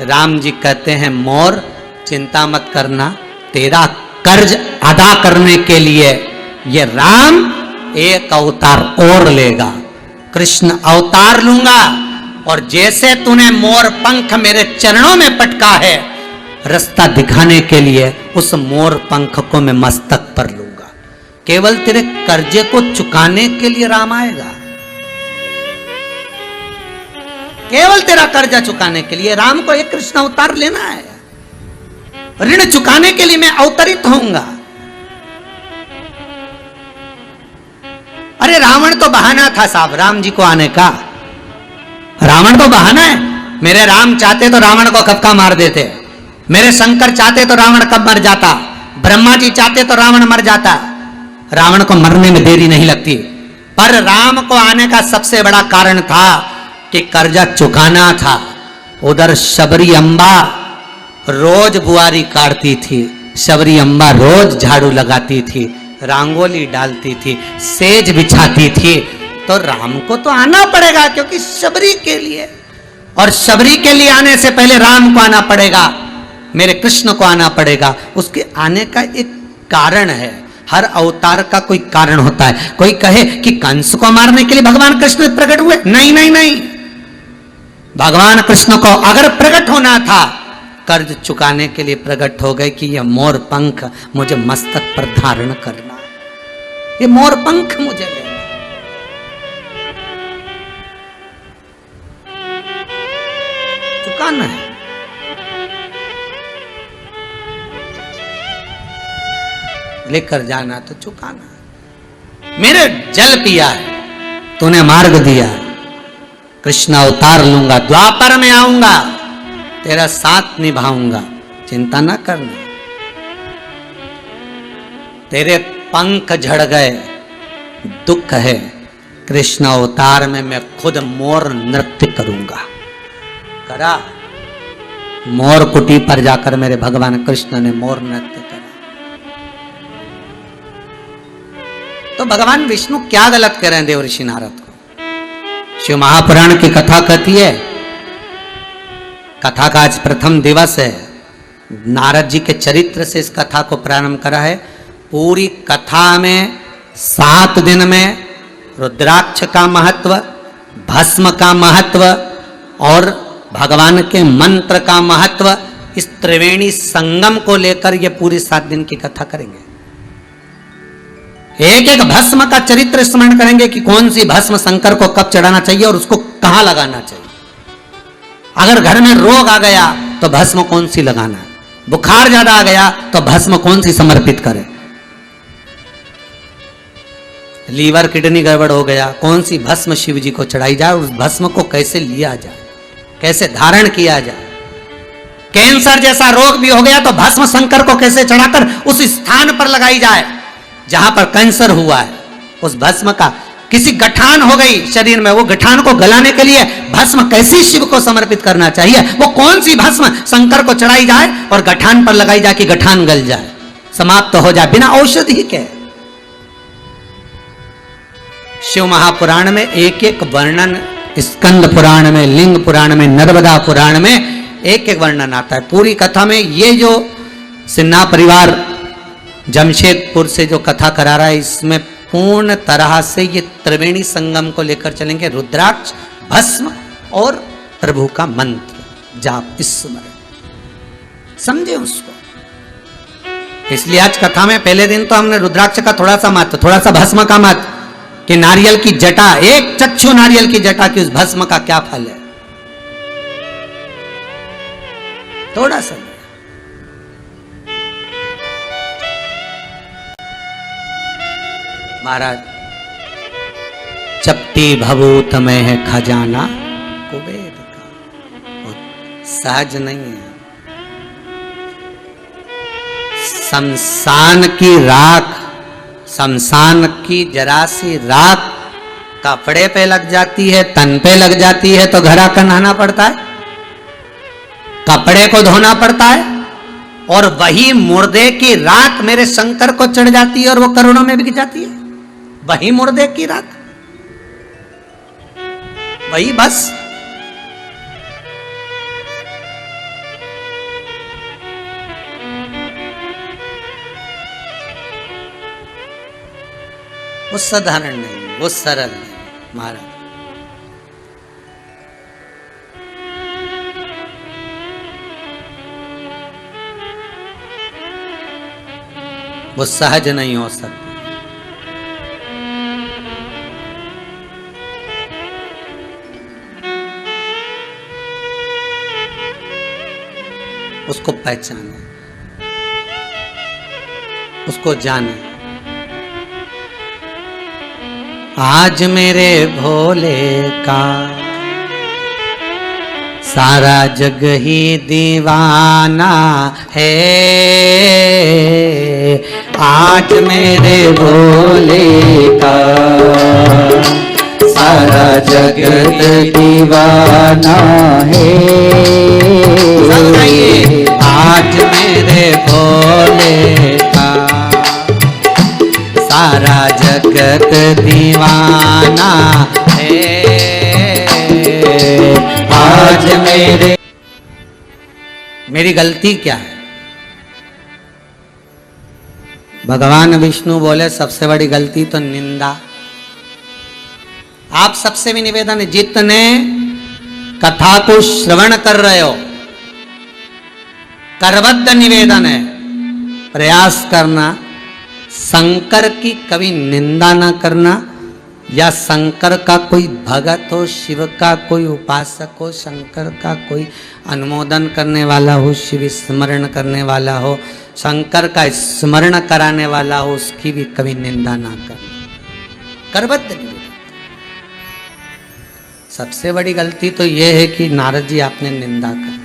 [SPEAKER 1] राम जी कहते हैं मोर चिंता मत करना, तेरा कर्ज अदा करने के लिए ये राम एक अवतार और लेगा, कृष्ण अवतार लूंगा, और जैसे तूने मोर पंख मेरे चरणों में पटका है, रास्ता दिखाने के लिए उस मोर पंख को मैं मस्तक पर लूंगा। केवल तेरे कर्जे को चुकाने के लिए राम आएगा, केवल तेरा कर्जा चुकाने के लिए राम को एक कृष्ण अवतार लेना है। ऋण चुकाने के लिए मैं अवतरित होऊंगा। अरे रावण तो बहाना था साहब राम जी को आने का, रावण तो बहाना है। मेरे राम चाहते तो रावण को कब का मार देते, मेरे शंकर चाहते तो रावण कब मर जाता, ब्रह्मा जी चाहते तो रावण मर जाता। रावण को मरने में देरी नहीं लगती, पर राम को आने का सबसे बड़ा कारण था कि कर्जा चुकाना था। उधर शबरी अम्बा रोज बुआरी काटती थी, शबरी अम्बा रोज झाड़ू लगाती थी, रंगोली डालती थी, सेज बिछाती थी। तो राम को तो आना पड़ेगा क्योंकि शबरी के लिए, और शबरी के लिए आने से पहले राम को आना पड़ेगा, मेरे कृष्ण को आना पड़ेगा। उसके आने का एक कारण है, हर अवतार का कोई कारण होता है। कोई कहे कि कंस को मारने के लिए भगवान कृष्ण प्रकट हुए, नहीं नहीं नहीं, भगवान कृष्ण को अगर प्रकट होना था कर्ज चुकाने के लिए प्रकट हो गए कि यह मोर पंख मुझे मस्तक पर धारण करना है, ये मोर पंख मुझे लेना, चुकाना है। लेकर जाना तो चुकाना है। मेरे जल पिया है, तूने मार्ग दिया, कृष्ण अवतार लूंगा, द्वापर में आऊंगा, तेरा साथ निभाऊंगा, चिंता ना करना। तेरे पंख झड़ गए, दुख है, कृष्ण अवतार में मैं खुद मोर नृत्य करूंगा। करा, मोर कुटी पर जाकर मेरे भगवान कृष्ण ने मोर नृत्य करा। तो भगवान विष्णु क्या गलत कह रहे हैं देवर्षि नारद को? शिव महापुराण की कथा कहती है, कथा का आज प्रथम दिवस है, नारद जी के चरित्र से इस कथा को प्रारंभ करा है। पूरी कथा में 7 दिन में रुद्राक्ष का महत्व, भस्म का महत्व और भगवान के मंत्र का महत्व, इस त्रिवेणी संगम को लेकर ये पूरी 7 दिन की कथा करेंगे। एक एक भस्म का चरित्र स्मरण करेंगे कि कौन सी भस्म शंकर को कब चढ़ाना चाहिए और उसको कहां लगाना चाहिए। अगर घर में रोग आ गया तो भस्म कौन सी लगाना है, बुखार ज्यादा आ गया तो भस्म कौन सी समर्पित करें, लीवर किडनी गड़बड़ हो गया कौन सी भस्म शिव जी को चढ़ाई जाए, उस भस्म को कैसे लिया जाए, कैसे धारण किया जाए। कैंसर जैसा रोग भी हो गया तो भस्म शंकर को कैसे चढ़ाकर उस स्थान पर लगाई जाए जहां पर कैंसर हुआ है। उस भस्म का, किसी गठान हो गई शरीर में, वो गठान को गलाने के लिए भस्म कैसी शिव को समर्पित करना चाहिए, वो कौन सी भस्म शंकर को चढ़ाई जाए और गठान पर लगाई जाए कि गठान गल जाए, समाप्त हो जाए बिना औषधि के। शिव महापुराण में एक एक वर्णन, स्कंद पुराण में, लिंग पुराण में, नर्मदा पुराण में एक एक वर्णन आता है। पूरी कथा में ये जो सिन्हा परिवार जमशेदपुर से जो कथा करा रहा है, इसमें पूर्ण तरह से ये त्रिवेणी संगम को लेकर चलेंगे। रुद्राक्ष, भस्म और प्रभु का मंत्र जाप, स्मरण, समझे उसको। इसलिए आज कथा में पहले दिन तो हमने रुद्राक्ष का थोड़ा सा महत्व, थोड़ा सा भस्म का महत्व, कि नारियल की जटा, एक चक्षु नारियल की जटा की उस भस्म का क्या फल है, थोड़ा सा। महाराज, चपटी भभूत में है खजाना कुबेर का, सहज नहीं है। शमशान की राख, शमशान की जरा सी राख कपड़े पे लग जाती है, तन पे लग जाती है तो घर आकर नहाना पड़ता है, कपड़े को धोना पड़ता है, और वही मुर्दे की राख मेरे शंकर को चढ़ जाती है और वो करोड़ों में बिक जाती है। वही मुर्दे की राख, वही बस। वो साधारण नहीं, वो सरल नहीं महाराज। वो सहज नहीं हो सकती। उसको पहचाने, उसको जाने। आज मेरे भोले का सारा जग ही दीवाना है, आज मेरे भोले का सारा जगत दीवाना है। आज मेरे भोले का सारा जगत दीवाना है, आज मेरी गलती क्या है? भगवान विष्णु बोले सबसे बड़ी गलती तो निंदा। आप सबसे भी निवेदन है, जितने कथा को श्रवण कर रहे हो, करबद्ध निवेदन है, प्रयास करना शंकर की कभी निंदा ना करना, या शंकर का कोई भगत हो, शिव का कोई उपासक हो, शंकर का कोई अनुमोदन करने वाला हो, शिव स्मरण करने वाला हो, शंकर का स्मरण कराने वाला हो, उसकी भी कभी निंदा ना करना। करबद्ध निवेदन। सबसे बड़ी गलती तो यह है कि नारद जी आपने निंदा कर,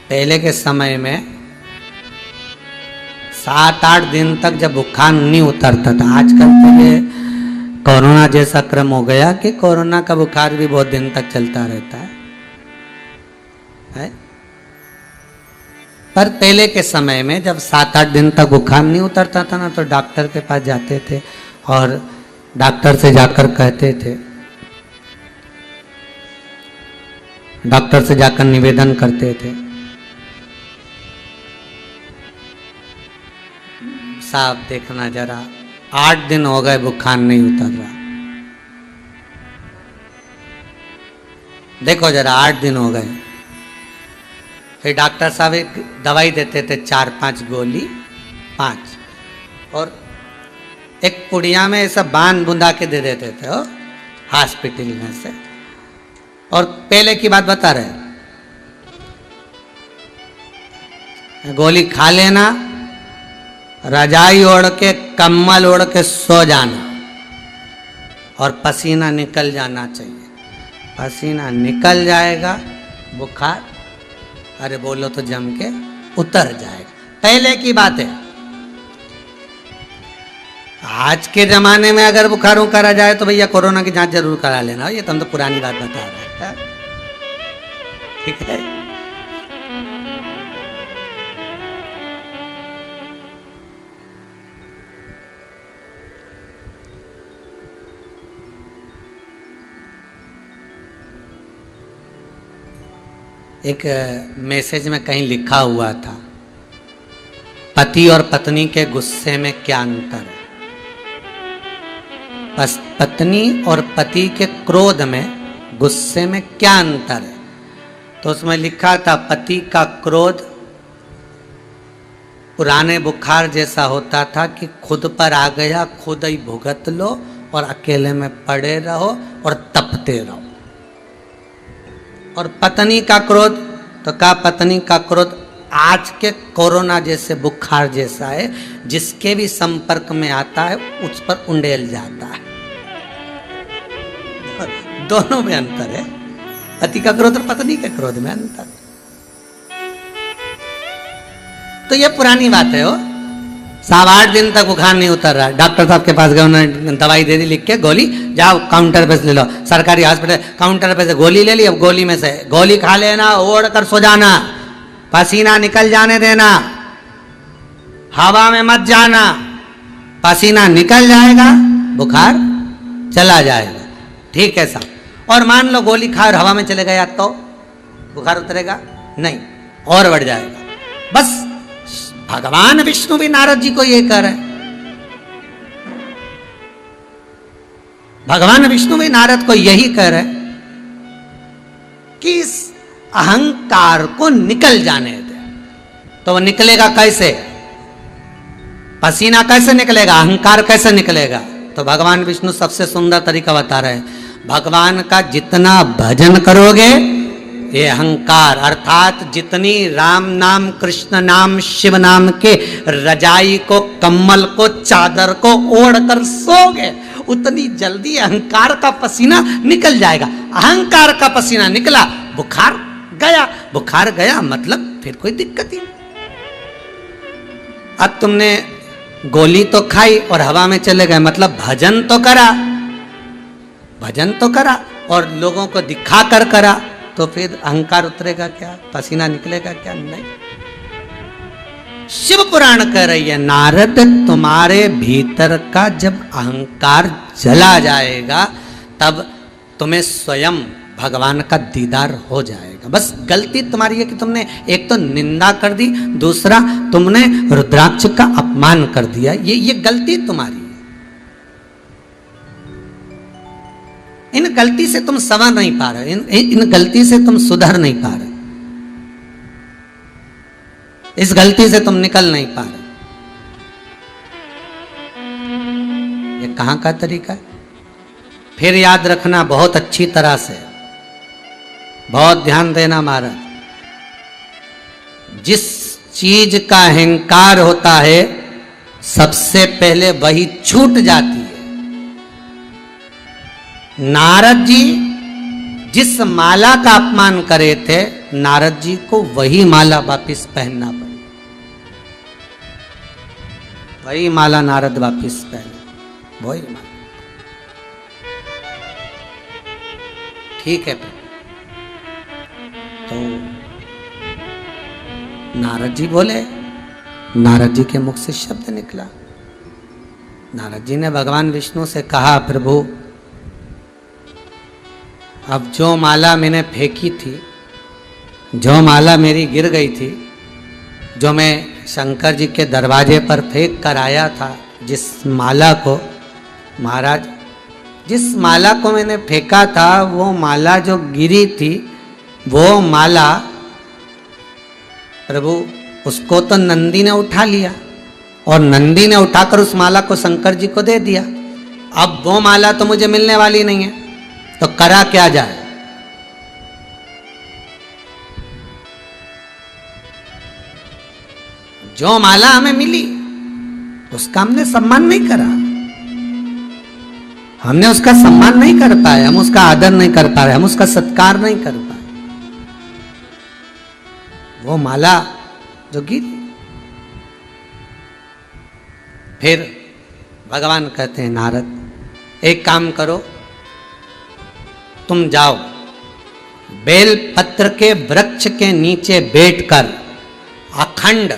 [SPEAKER 1] पहले के समय में 7-8 दिन तक जब बुखार नहीं उतरता था, आजकल तो ये कोरोना जैसा क्रम हो गया कि कोरोना का बुखार भी बहुत दिन तक चलता रहता है? पर पहले के समय में जब 7-8 दिन तक बुखार नहीं उतरता था ना, तो डॉक्टर के पास जाते थे और डॉक्टर से जाकर कहते थे, डॉक्टर से जाकर निवेदन करते थे, साहब देखना जरा, 8 दिन हो गए बुखार नहीं उतर रहा, देखो जरा 8 दिन हो गए। फिर डॉक्टर साहब एक दवाई देते थे, 4-5 गोली, 5, और एक पुड़िया में ऐसा बांध बुंदा के दे देते थे हॉस्पिटल में से। और पहले की बात बता रहे, गोली खा लेना, रजाई ओढ़ के कम्बल ओढ़ के सो जाना और पसीना निकल जाना चाहिए। पसीना निकल जाएगा, बुखार अरे बोलो तो जम के उतर जाएगा। पहले की बात है। आज के जमाने में अगर बुखारों करा जाए तो भैया कोरोना की जांच जरूर करा लेना, ये तो हम तो पुरानी बात बता रहे हैं, ठीक है। एक मैसेज में कहीं लिखा हुआ था, पति और पत्नी के गुस्से में क्या अंतर है? पत्नी और पति के क्रोध में, गुस्से में क्या अंतर है? तो उसमें लिखा था, पति का क्रोध पुराने बुखार जैसा होता था कि खुद पर आ गया, खुद ही भुगत लो और अकेले में पड़े रहो और तपते रहो। और पत्नी का क्रोध, तो क्या पत्नी का क्रोध आज के कोरोना जैसे बुखार जैसा है, जिसके भी संपर्क में आता है उस पर उंडेल जाता है। दोनों में अंतर है, पति का क्रोध और पत्नी के क्रोध में अंतर है। तो ये पुरानी बात है। 7-8 दिन तक बुखार नहीं उतर रहा, डॉक्टर साहब के पास गए, उन्होंने दवाई दे दी लिख के, गोली जाओ काउंटर पे से ले लो, सरकारी हॉस्पिटल काउंटर पे से गोली ले ली, अब गोली में से गोली खा लेना, ओढ़ कर सो जाना, पसीना निकल जाने देना, हवा में मत जाना, पसीना निकल जाएगा, बुखार चला जाएगा, ठीक है साहब। और मान लो गोली खा और हवा में चले गया तो बुखार उतरेगा नहीं, और बढ़ जाएगा। बस भगवान विष्णु भी नारद जी को ये कह रहे, भगवान विष्णु भी नारद को यही कह रहे कि इस अहंकार को निकल जाने दे। तो वो निकलेगा कैसे? पसीना कैसे निकलेगा, अहंकार कैसे निकलेगा? तो भगवान विष्णु सबसे सुंदर तरीका बता रहे हैं, भगवान का जितना भजन करोगे, ये अहंकार अर्थात जितनी राम नाम, कृष्ण नाम, शिव नाम के रजाई को, कम्बल को, चादर को ओढ़ कर सोगे, उतनी जल्दी अहंकार का पसीना निकल जाएगा। अहंकार का पसीना निकला, बुखार गया, बुखार गया मतलब फिर कोई दिक्कत ही नहीं। अब तुमने गोली तो खाई और हवा में चले गए, मतलब भजन तो करा, भजन तो करा और लोगों को दिखा कर करा, तो फिर अहंकार उतरेगा क्या, पसीना निकलेगा क्या? नहीं। शिव पुराण कह रही है, नारद तुम्हारे भीतर का जब अहंकार जला जाएगा, तब तुम्हें स्वयं भगवान का दीदार हो जाएगा। बस गलती तुम्हारी है कि तुमने एक तो निंदा कर दी, दूसरा तुमने रुद्राक्ष का अपमान कर दिया, ये गलती तुम्हारी है। इन गलती से तुम संवर नहीं पा रहे, इन गलती से तुम सुधर नहीं पा रहे, इस गलती से तुम निकल नहीं पा रहे। ये कहां का तरीका है? फिर याद रखना बहुत अच्छी तरह से, बहुत ध्यान देना महाराज, जिस चीज का अहंकार होता है सबसे पहले वही छूट जाती है। नारद जी जिस माला का अपमान करे थे नारद जी को वही माला वापिस पहनना पड़ा। वही माला नारद वापिस पहने, वही माला। ठीक है। तो नारद जी बोले, नारद जी के मुख से शब्द निकला। नारद जी ने भगवान विष्णु से कहा, प्रभु अब जो माला मैंने फेंकी थी, जो माला मेरी गिर गई थी, जो मैं शंकर जी के दरवाजे पर फेंक कर आया था, जिस माला को महाराज, जिस माला को मैंने फेंका था, वो माला जो गिरी थी, वो माला प्रभु उसको तो नंदी ने उठा लिया और नंदी ने उठाकर उस माला को शंकर जी को दे दिया। अब वो माला तो मुझे मिलने वाली नहीं है, तो करा क्या जाए। जो माला हमें मिली उसका हमने सम्मान नहीं करा, हमने उसका सम्मान नहीं कर पाए, हम उसका आदर नहीं कर पा रहे, हम उसका सत्कार नहीं कर पाए। वो माला जो गिरी, फिर भगवान कहते हैं, नारद एक काम करो, तुम जाओ बेल पत्र के वृक्ष के नीचे बैठकर अखंड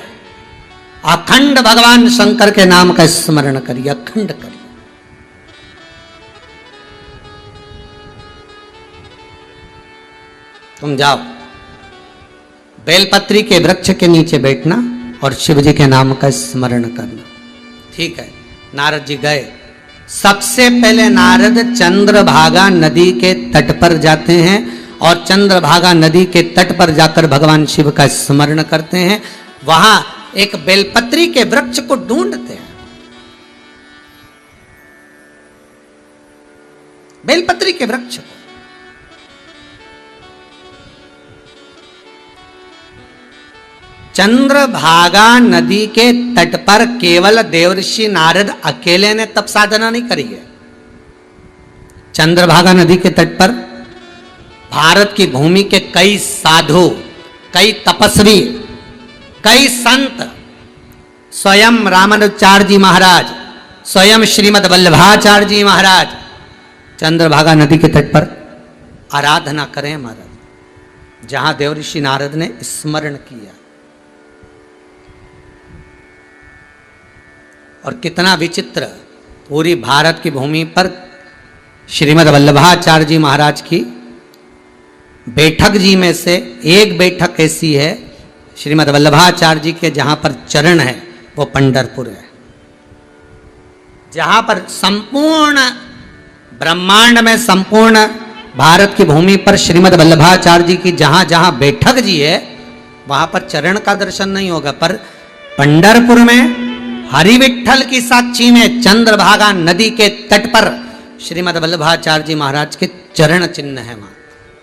[SPEAKER 1] अखंड भगवान शंकर के नाम का स्मरण करिए, अखंड करिए। तुम जाओ बेलपत्री के वृक्ष के नीचे बैठना और शिव जी के नाम का स्मरण करना। ठीक है। नारद जी गए। सबसे पहले नारद चंद्रभागा नदी के तट पर जाते हैं और चंद्रभागा नदी के तट पर जाकर भगवान शिव का स्मरण करते हैं। वहां एक बेलपत्री के वृक्ष को ढूंढते हैं। बेलपत्री के वृक्ष को चंद्रभागा नदी के तट पर केवल देवर्षि नारद अकेले ने तप साधना नहीं करी है। चंद्रभागा नदी के तट पर भारत की भूमि के कई साधु, कई तपस्वी, कई संत, स्वयं रामानुजाचार्य जी महाराज, स्वयं श्रीमद वल्लभाचार्य जी महाराज चंद्रभागा नदी के तट पर आराधना करें महाराज, जहां देवर्षि नारद ने स्मरण किया। और कितना विचित्र, पूरी भारत की भूमि पर श्रीमद वल्लभाचार्य जी महाराज की बैठक जी में से एक बैठक ऐसी है, श्रीमद वल्लभाचार्य जी के जहां पर चरण है वो पंढरपुर है, जहां पर संपूर्ण ब्रह्मांड में, संपूर्ण भारत की भूमि पर श्रीमद वल्लभाचार्य जी की जहां जहां बैठक जी है वहां पर चरण का दर्शन नहीं होगा, पर पंढरपुर में हरि विठ्ठल की साक्षी में चंद्रभागा नदी के तट पर श्रीमद वल्लभाचार्य जी महाराज के चरण चिन्ह है वहां।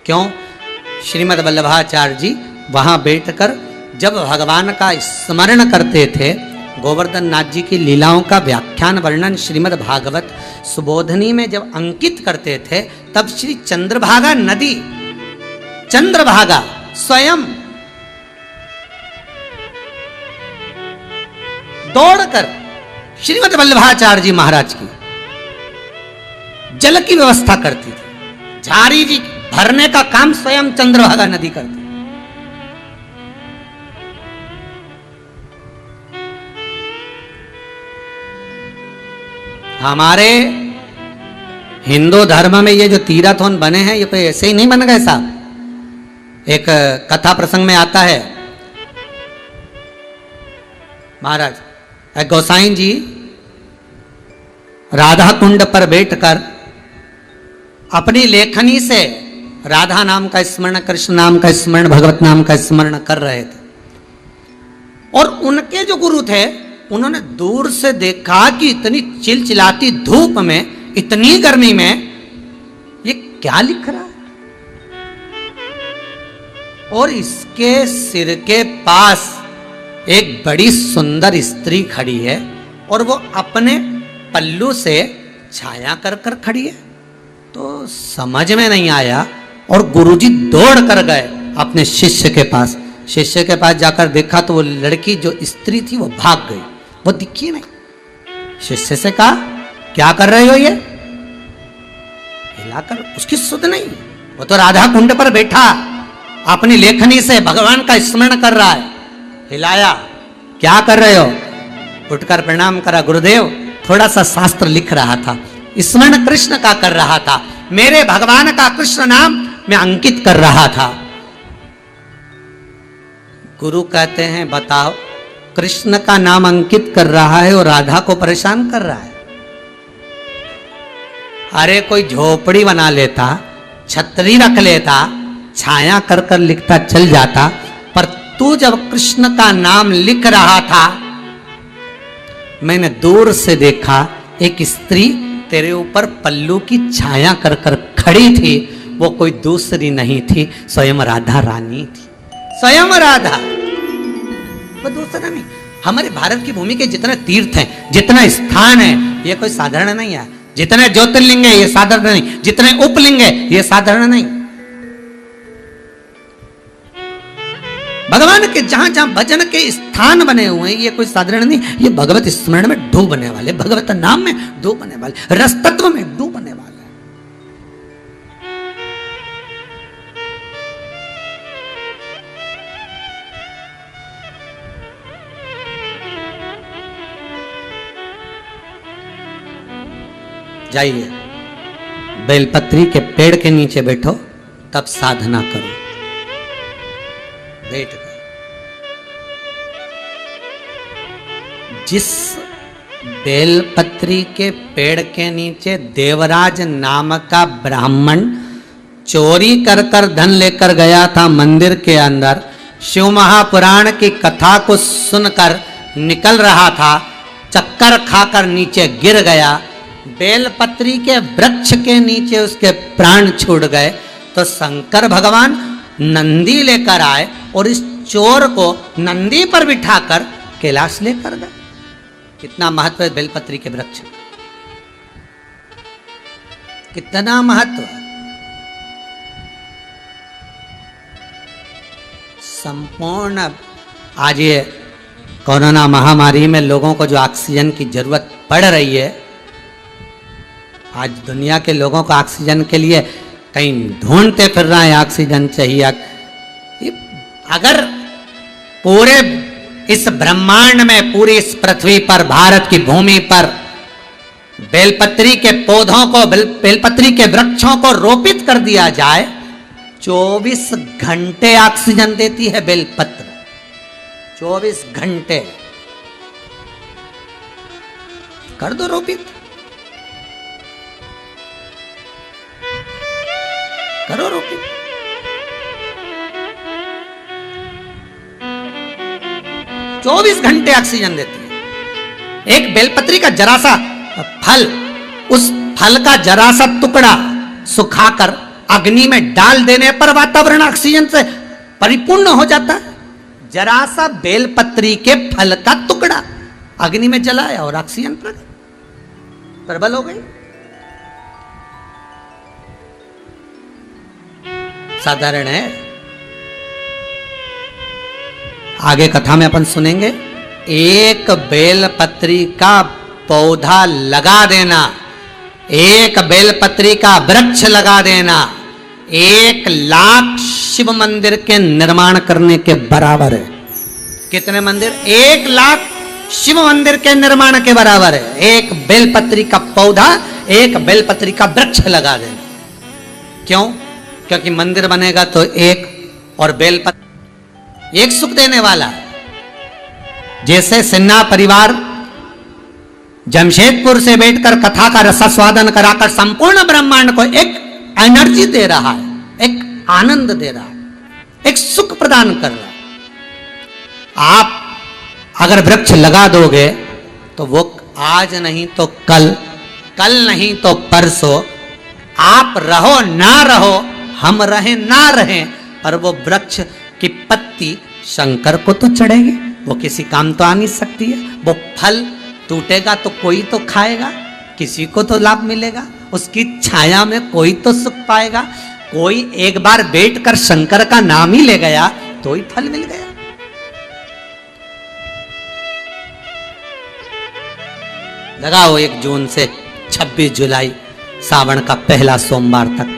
[SPEAKER 1] क्यों? श्रीमद वल्लभाचार्य जी वहां बैठकर जब भगवान का स्मरण करते थे, गोवर्धन नाथ जी की लीलाओं का व्याख्यान वर्णन श्रीमद भागवत सुबोधनी में जब अंकित करते थे, तब श्री चंद्रभागा नदी, चंद्रभागा स्वयं दौड़कर श्रीमद वल्लभाचार्य जी महाराज की जल की व्यवस्था करती थी। झारी जी भरने का काम स्वयं चंद्रभागा नदी करती। हमारे हिंदू धर्म में ये जो तीर्थवन बने हैं, ये कोई ऐसे ही नहीं बन गए साहब। एक कथा प्रसंग में आता है, महाराज गोसाई जी राधा कुंड पर बैठकर अपनी लेखनी से राधा नाम का स्मरण, कृष्ण नाम का स्मरण, भगवत नाम का स्मरण कर रहे थे। और उनके जो गुरु थे, उन्होंने दूर से देखा कि इतनी चिलचिलाती धूप में, इतनी गर्मी में ये क्या लिख रहा है, और इसके सिर के पास एक बड़ी सुंदर स्त्री खड़ी है और वो अपने पल्लू से छाया कर कर खड़ी है। तो समझ में नहीं आया और गुरुजी दौड़ कर गए, अपने शिष्य के पास। शिष्य के पास जाकर देखा तो वो लड़की जो स्त्री थी वो भाग गई, वो दिखी नहीं। शिष्य से कहा क्या कर रहे हो ये? हिलाकर, उसकी सुध नहीं, वो तो राधा कुंड पर बैठा अपनी लेखनी से भगवान का स्मरण कर रहा है। हिलाया, क्या कर रहे हो? उठकर प्रणाम करा, गुरुदेव थोड़ा सा शास्त्र लिख रहा था, स्मरण कृष्ण का कर रहा था, मेरे भगवान का कृष्ण नाम मैं अंकित कर रहा था। गुरु कहते हैं बताओ, कृष्ण का नाम अंकित कर रहा है और राधा को परेशान कर रहा है। अरे कोई झोपड़ी बना लेता, छतरी रख लेता, छाया कर कर लिखता चल जाता, पर तू जब कृष्ण का नाम लिख रहा था, मैंने दूर से देखा एक स्त्री तेरे ऊपर पल्लू की छाया कर कर खड़ी थी, वो कोई दूसरी नहीं थी, स्वयं राधा रानी थी, स्वयं राधा, वो दूसरा नहीं। हमारे भारत की भूमि के जितने तीर्थ हैं, जितना स्थान है, ये कोई साधारण नहीं है। जितने ज्योतिर्लिंग है ये साधारण नहीं, जितने उपलिंग है ये साधारण नहीं। भगवान के जहां जहां भजन के स्थान बने हुए हैं ये कोई साधारण नहीं, ये भगवत स्मरण में डूबने वाले, भगवत नाम में डूबने वाले, रस तत्व में डूबने वाले। जाइए बेलपत्री के पेड़ के नीचे बैठो, तब साधना करो। बैठ कर जिस बेलपत्री के पेड़ के नीचे देवराज नाम का ब्राह्मण चोरी कर कर धन लेकर गया था मंदिर के अंदर, शिव महापुराण की कथा को सुनकर निकल रहा था, चक्कर खाकर नीचे गिर गया, बेलपत्री के वृक्ष के नीचे उसके प्राण छूट गए, तो शंकर भगवान नंदी लेकर आए और इस चोर को नंदी पर बिठाकर कैलाश लेकर गए। कितना महत्व है बेलपत्री के वृक्ष, कितना महत्व। संपूर्ण आज ये कोरोना महामारी में लोगों को जो ऑक्सीजन की जरूरत पड़ रही है, आज दुनिया के लोगों को ऑक्सीजन के लिए कहीं ढूंढते फिर रहे हैं, ऑक्सीजन चाहिए। अगर पूरे इस ब्रह्मांड में, पूरी इस पृथ्वी पर, भारत की भूमि पर बेलपत्री के पौधों को, बेलपत्री के वृक्षों को रोपित कर दिया जाए, 24 घंटे ऑक्सीजन देती है बेलपत्र, 24 घंटे। कर दो रोपित, करो रोपित। चौबीस घंटे ऑक्सीजन देती है। एक बेलपत्री का जरा सा फल, उस फल का जरा सा टुकड़ा सुखाकर अग्नि में डाल देने पर वातावरण ऑक्सीजन से परिपूर्ण हो जाता है। जरा सा बेलपत्री के फल का टुकड़ा अग्नि में जलाया और ऑक्सीजन प्रबल हो गई। साधारण है। आगे कथा में अपन सुनेंगे, एक बेलपत्री का पौधा लगा देना, एक बेलपत्री का वृक्ष लगा देना, 1 लाख शिव मंदिर के निर्माण करने के बराबर है। कितने मंदिर? 1 लाख शिव मंदिर के निर्माण के बराबर है। एक बेलपत्री का पौधा, एक बेलपत्री का वृक्ष लगा देना। क्यों? क्योंकि मंदिर बनेगा तो एक, और बेलपत्र एक सुख देने वाला है। जैसे सिन्हा परिवार जमशेदपुर से बैठकर कथा का रसास्वादन कराकर संपूर्ण ब्रह्मांड को एक एनर्जी दे रहा है, एक आनंद दे रहा है, एक सुख प्रदान कर रहा है। आप अगर वृक्ष लगा दोगे तो वो आज नहीं तो कल, कल नहीं तो परसों, आप रहो ना रहो, हम रहें ना रहें, पर वो वृक्ष की पत्ती शंकर को तो चढ़ेगी, वो किसी काम तो आ नहीं सकती है। वो फल टूटेगा तो कोई तो खाएगा, किसी को तो लाभ मिलेगा, उसकी छाया में कोई तो सुख पाएगा। कोई एक बार बैठकर शंकर का नाम ही ले गया तो ही फल मिल गया। लगाओ 1 जून से 26 जुलाई सावन का पहला सोमवार तक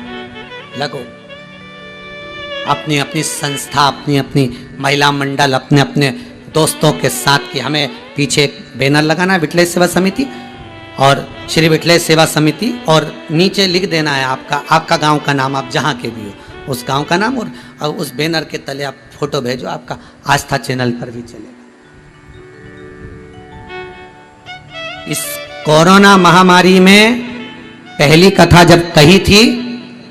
[SPEAKER 1] लगो। अपनी अपनी संस्था, अपनी अपनी महिला मंडल, अपने अपने दोस्तों के साथ, कि हमें पीछे एक बैनर लगाना है विठलेश सेवा समिति और श्री विठलेश सेवा समिति, और नीचे लिख देना है आपका गांव का नाम, आप जहां के भी हो उस गांव का नाम, और उस बैनर के तले आप फोटो भेजो, आपका आस्था चैनल पर भी चलेगा। इस कोरोना महामारी में पहली कथा जब कही थी,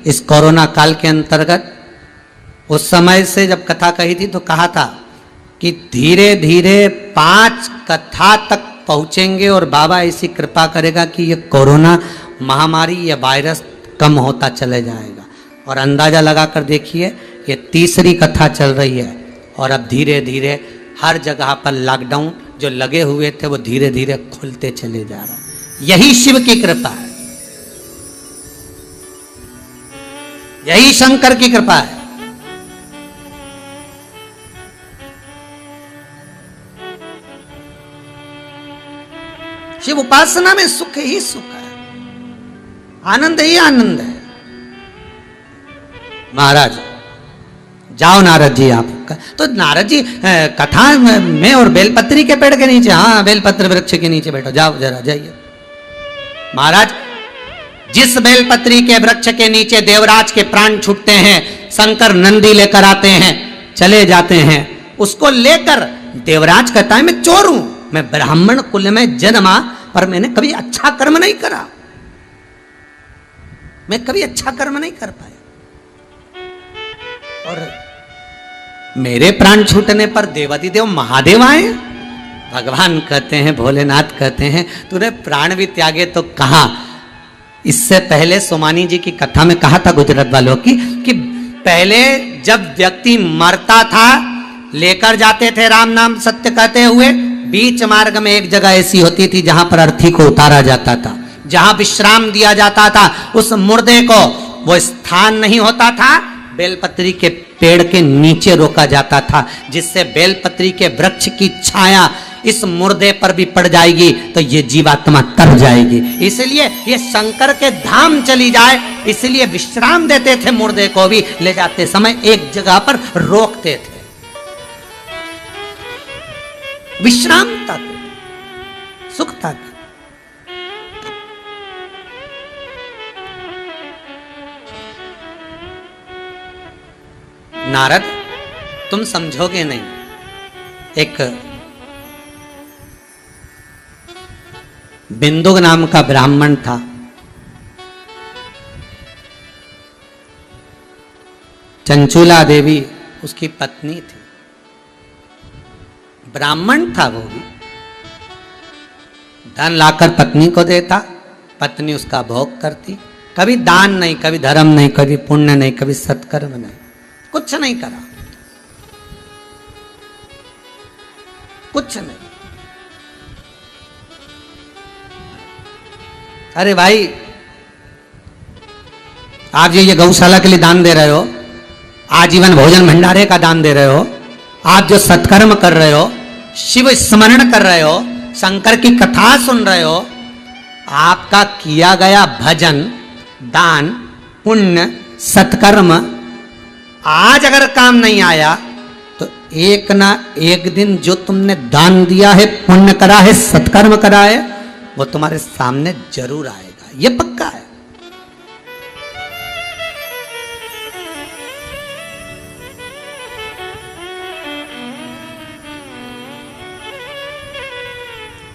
[SPEAKER 1] इस कोरोना काल के अंतर्गत, उस समय से जब कथा कही थी तो कहा था कि धीरे धीरे 5 कथा तक पहुंचेंगे और बाबा ऐसी कृपा करेगा कि ये कोरोना महामारी, ये वायरस कम होता चले जाएगा। और अंदाजा लगाकर देखिए, ये 3री कथा चल रही है और अब धीरे धीरे हर जगह पर लॉकडाउन जो लगे हुए थे वो धीरे धीरे खुलते चले जा रहे हैं। यही शिव की कृपा है, यही शंकर की कृपा है। शिव उपासना में सुख ही सुख है, आनंद ही आनंद है। महाराज जाओ नारद जी, आप तो नारद जी कथा में और बेलपत्री के पेड़ के नीचे, हाँ बेलपत्र वृक्ष के नीचे बैठो, जाओ जरा जाइए। महाराज जिस बेलपत्री के वृक्ष के नीचे देवराज के प्राण छूटते हैं, शंकर नंदी लेकर आते हैं, चले जाते हैं, उसको लेकर देवराज कहता है मैं चोर हूं, मैं ब्राह्मण कुल में जन्मा पर मैंने कभी अच्छा कर्म नहीं करा, मैं कभी अच्छा कर्म नहीं कर पाया, और मेरे प्राण छूटने पर देवादिदेव महादेव आए। भगवान कहते हैं, भोलेनाथ कहते हैं, तूने प्राण भी त्यागे तो कहा। इससे पहले सोमानी जी की कथा में कहा था गुजरात वालों की कि पहले जब व्यक्ति मरता था, लेकर जाते थे राम नाम सत्य कहते हुए, बीच मार्ग में एक जगह ऐसी होती थी जहां पर अर्थी को उतारा जाता था, जहां विश्राम दिया जाता था, उस मुर्दे को वो स्थान नहीं होता था, बेलपत्री के पेड़ के नीचे रोका जाता था, जिससे बेलपत्री के वृक्ष की छाया इस मुर्दे पर भी पड़ जाएगी तो ये जीवात्मा तर जाएगी। इसलिए ये शंकर के धाम चली जाए, इसलिए विश्राम देते थे, मुर्दे को भी ले जाते समय एक जगह पर रोकते थे, विश्राम तक, सुख तक। नारद तुम समझोगे नहीं, एक बिंदु नाम का ब्राह्मण था, चंचूला देवी उसकी पत्नी थी, ब्राह्मण था वो भी, धन लाकर पत्नी को देता, पत्नी उसका भोग करती, कभी दान नहीं, कभी धर्म नहीं, कभी पुण्य नहीं, कभी सत्कर्म नहीं, कुछ नहीं करा, कुछ नहीं। अरे भाई आप ये गौशाला के लिए दान दे रहे हो, आजीवन भोजन भंडारे का दान दे रहे हो, आप जो सत्कर्म कर रहे हो, शिव स्मरण कर रहे हो, शंकर की कथा सुन रहे हो, आपका किया गया भजन, दान, पुण्य, सत्कर्म आज अगर काम नहीं आया तो एक ना एक दिन जो तुमने दान दिया है, पुण्य करा है, सत्कर्म करा है, वो तुम्हारे सामने जरूर आएगा, ये पक्का है।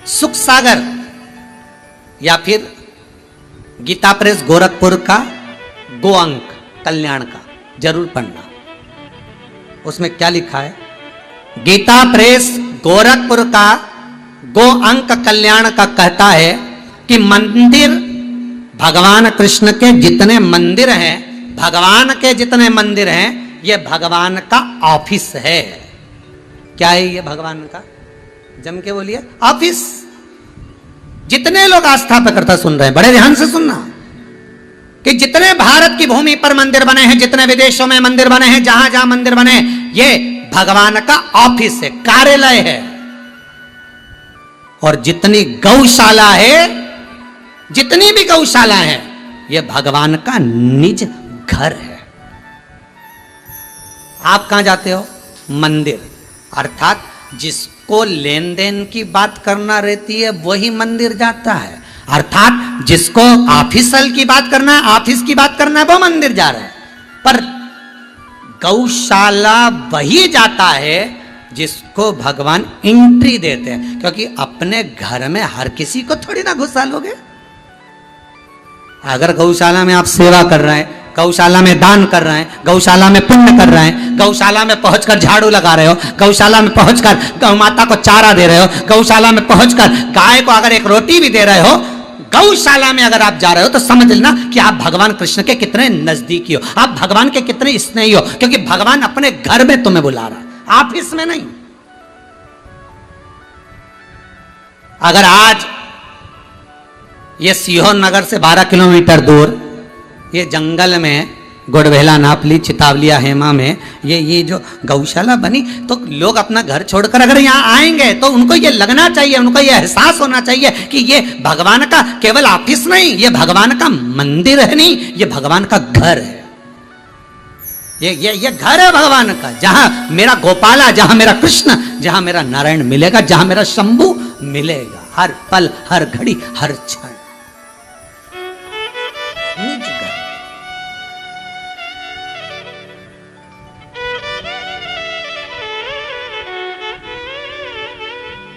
[SPEAKER 1] सुख सागर या फिर गीता प्रेस गोरखपुर का गो अंक कल्याण का जरूर पढ़ना। उसमें क्या लिखा है? गीता प्रेस गोरखपुर का गो अंक कल्याण का कहता है कि मंदिर, भगवान कृष्ण के जितने मंदिर हैं, भगवान के जितने मंदिर हैं, ये भगवान का ऑफिस है। क्या है ये भगवान का? जम के बोलिए, ऑफिस। जितने लोग आस्था पे करता सुन रहे हैं, बड़े ध्यान से सुनना, कि जितने भारत की भूमि पर मंदिर बने हैं, जितने विदेशों में मंदिर बने हैं, जहां जहां मंदिर बने हैं, ये भगवान का ऑफिस है, कार्यालय है। और जितनी गौशाला है, जितनी भी गौशाला है, ये भगवान का निज घर है। आप कहां जाते हो? मंदिर। अर्थात जिसको लेन देन की बात करना रहती है वही मंदिर जाता है। अर्थात जिसको ऑफिसल की बात करना है, ऑफिस की बात करना है, वो मंदिर जा रहा है। पर गौशाला वही जाता है जिसको भगवान एंट्री देते हैं, क्योंकि अपने घर में हर किसी को थोड़ी ना घुसा लोगे। अगर गौशाला में आप सेवा कर रहे हैं, गौशाला में दान कर रहे हैं, गौशाला में पुण्य कर रहे हैं, गौशाला में पहुंचकर झाड़ू लगा रहे हो, गौशाला में पहुंचकर गौ माता को चारा दे रहे हो, गौशाला में पहुंचकर गाय को अगर एक रोटी भी दे रहे हो, गौशाला में अगर आप जा रहे हो तो समझ लेना कि आप भगवान कृष्ण के कितने नजदीकी हो, आप भगवान के कितने स्नेही हो, क्योंकि भगवान अपने घर में तुम्हें बुला रहा है, ऑफिस में नहीं। अगर आज ये सीहोर नगर से 12 किलोमीटर दूर ये जंगल में गोडभेला, नापली, चितावलिया, हेमा में ये जो गौशाला बनी, तो लोग अपना घर छोड़कर अगर यहाँ आएंगे तो उनको ये लगना चाहिए, उनको ये एहसास होना चाहिए कि ये भगवान का केवल ऑफिस नहीं, ये भगवान का मंदिर है, नहीं, ये भगवान का घर है। ये घर है भगवान का, जहां मेरा गोपाला, जहां मेरा कृष्ण, जहां मेरा नारायण मिलेगा, जहां मेरा शंभू मिलेगा, हर पल, हर घड़ी, हर क्षण।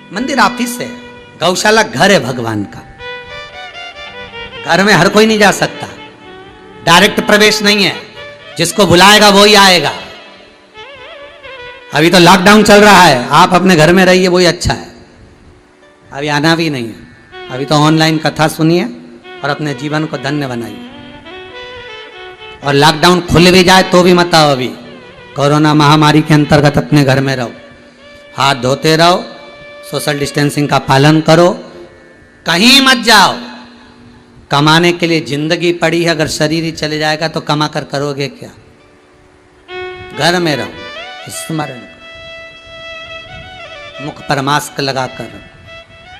[SPEAKER 1] मंदिर ऑफिस है, गौशाला घर है भगवान का। घर में हर कोई नहीं जा सकता, डायरेक्ट प्रवेश नहीं है, जिसको बुलाएगा वो ही आएगा। अभी तो लॉकडाउन चल रहा है, आप अपने घर में रहिए, वही अच्छा है, अभी आना भी नहीं है। अभी तो ऑनलाइन कथा सुनिए और अपने जीवन को धन्य बनाइए। और लॉकडाउन खुल भी जाए तो भी मत आओ, अभी कोरोना महामारी के अंतर्गत अपने घर में रहो, हाथ धोते रहो, सोशल डिस्टेंसिंग का पालन करो, कहीं मत जाओ। कमाने के लिए जिंदगी पड़ी है, अगर शरीर ही चले जाएगा तो कमा कर करोगे क्या? घर में रहो, स्मरण करो, मुख पर मास्क लगाकर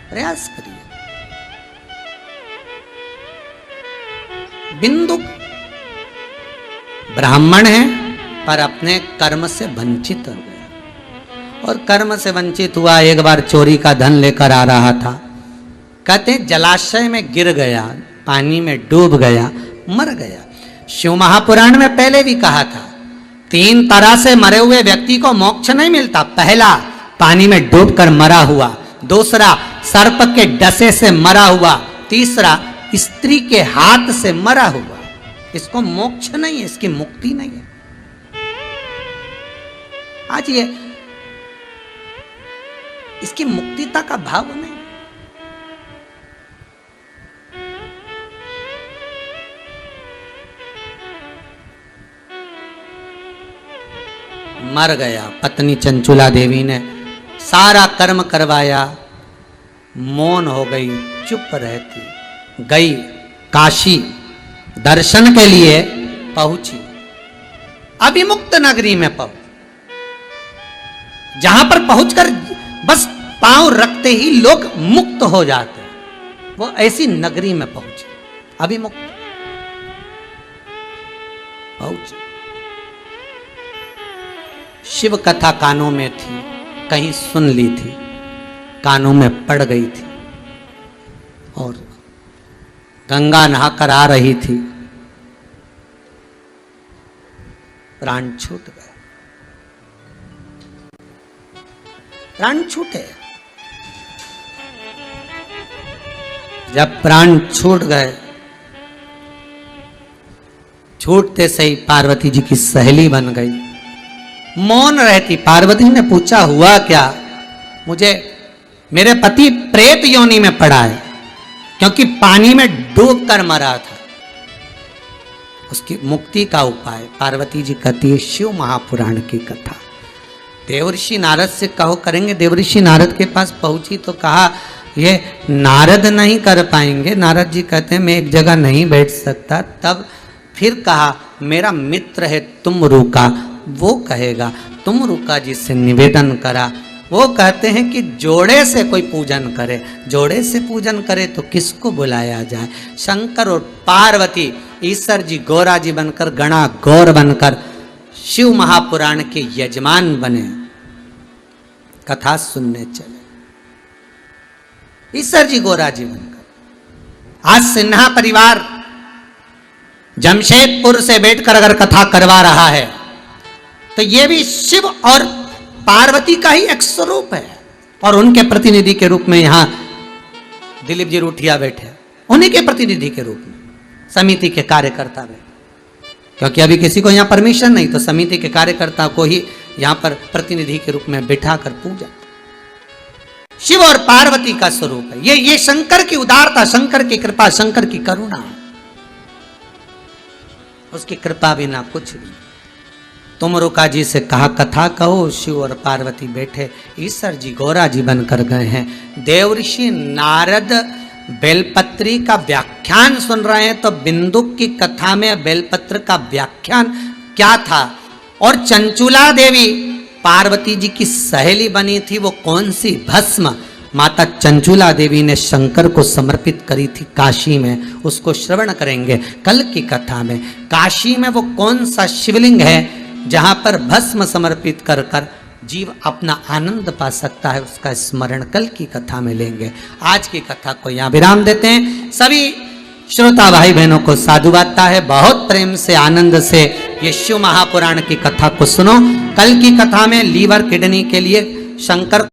[SPEAKER 1] प्रयास करिए। बिंदु ब्राह्मण है पर अपने कर्म से वंचित हो गया, और कर्म से वंचित हुआ। एक बार चोरी का धन लेकर आ रहा था, कहते जलाशय में गिर गया, पानी में डूब गया, मर गया। शिव महापुराण में पहले भी कहा था, 3 तरह से मरे हुए व्यक्ति को मोक्ष नहीं मिलता। पहला, पानी में डूबकर मरा हुआ, दूसरा सर्प के डसे से मरा हुआ, तीसरा स्त्री के हाथ से मरा हुआ। इसको मोक्ष नहीं है, इसकी मुक्ति नहीं है। आज ये इसकी मुक्तिता का भाव नहीं। मर गया। पत्नी चंचुला देवी ने सारा कर्म करवाया, मौन हो गई, चुप रहती। गई काशी, दर्शन के लिए पहुंची, अभिमुक्त नगरी में पहुंची, जहां पर पहुंचकर बस पांव रखते ही लोग मुक्त हो जाते हैं। वो ऐसी नगरी में पहुंचे, अभिमुक्त पहुंचे। शिव कथा कानों में थी, कहीं सुन ली थी, कानों में पड़ गई थी, और गंगा नहाकर आ रही थी, प्राण छूट गए। प्राण छूटे। जब प्राण छूट गए, छूटते से ही पार्वती जी की सहेली बन गई, मौन रहती। पार्वती ने पूछा, हुआ क्या? मुझे मेरे पति प्रेत योनि में पड़ा है, क्योंकि पानी में डूब कर मरा था। उसकी मुक्ति का उपाय पार्वती जी कहती है, शिव महापुराण की कथा। देवर्षि नारद से कहो करेंगे। देवर्षि नारद के पास पहुंची तो कहा, ये नारद नहीं कर पाएंगे। नारद जी कहते हैं, मैं एक जगह नहीं बैठ सकता। तब फिर कहा मेरा मित्र है तुमरुका, वो कहेगा। तुमरुका जी से निवेदन करा। वो कहते हैं कि जोड़े से कोई पूजन करे, जोड़े से पूजन करे तो किसको बुलाया जाए? शंकर और पार्वती, ईश्वर जी गौरा जी बनकर, गणा गौर बनकर शिव महापुराण के यजमान बने, कथा सुनने चले। ईश्वर जी गौरा जी बनकर। आज सिन्हा परिवार जमशेदपुर से बैठकर अगर कथा करवा रहा है तो यह भी शिव और पार्वती का ही एक स्वरूप है। और उनके प्रतिनिधि के रूप में यहां दिलीप जी रूठिया बैठे, उन्हीं के प्रतिनिधि के रूप में समिति के कार्यकर्ता बैठे, क्योंकि अभी किसी को यहां परमिशन नहीं, तो समिति के कार्यकर्ता को ही यहां पर प्रतिनिधि के रूप में बिठाकर पूजा। शिव और पार्वती का स्वरूप है ये शंकर की उदारता, शंकर की कृपा, शंकर की करुणा, उसकी कृपा बिना कुछ भी। तुमरुका जी से कहा कथा कहो। शिव और पार्वती बैठे, ईश्वर जी गौरा जी बनकर गए हैं। देवऋषि नारद बेलपत्री का व्याख्यान सुन रहे हैं, तो बिंदुक की कथा में बेलपत्र का व्याख्यान क्या था? और चंचुला देवी पार्वती जी की सहेली बनी थी, वो कौन सी भस्म माता चंचुला देवी ने शंकर को समर्पित करी थी काशी में, उसको श्रवण करेंगे कल की कथा में। काशी में वो कौन सा शिवलिंग है जहां पर भस्म समर्पित कर कर जीव अपना आनंद पा सकता है, उसका स्मरण कल की कथा में लेंगे। आज की कथा को यहाँ विराम देते हैं। सभी श्रोता भाई बहनों को साधुवादता है, बहुत प्रेम से आनंद से ये शिव महापुराण की कथा को सुनो। कल की कथा में लीवर किडनी के लिए शंकर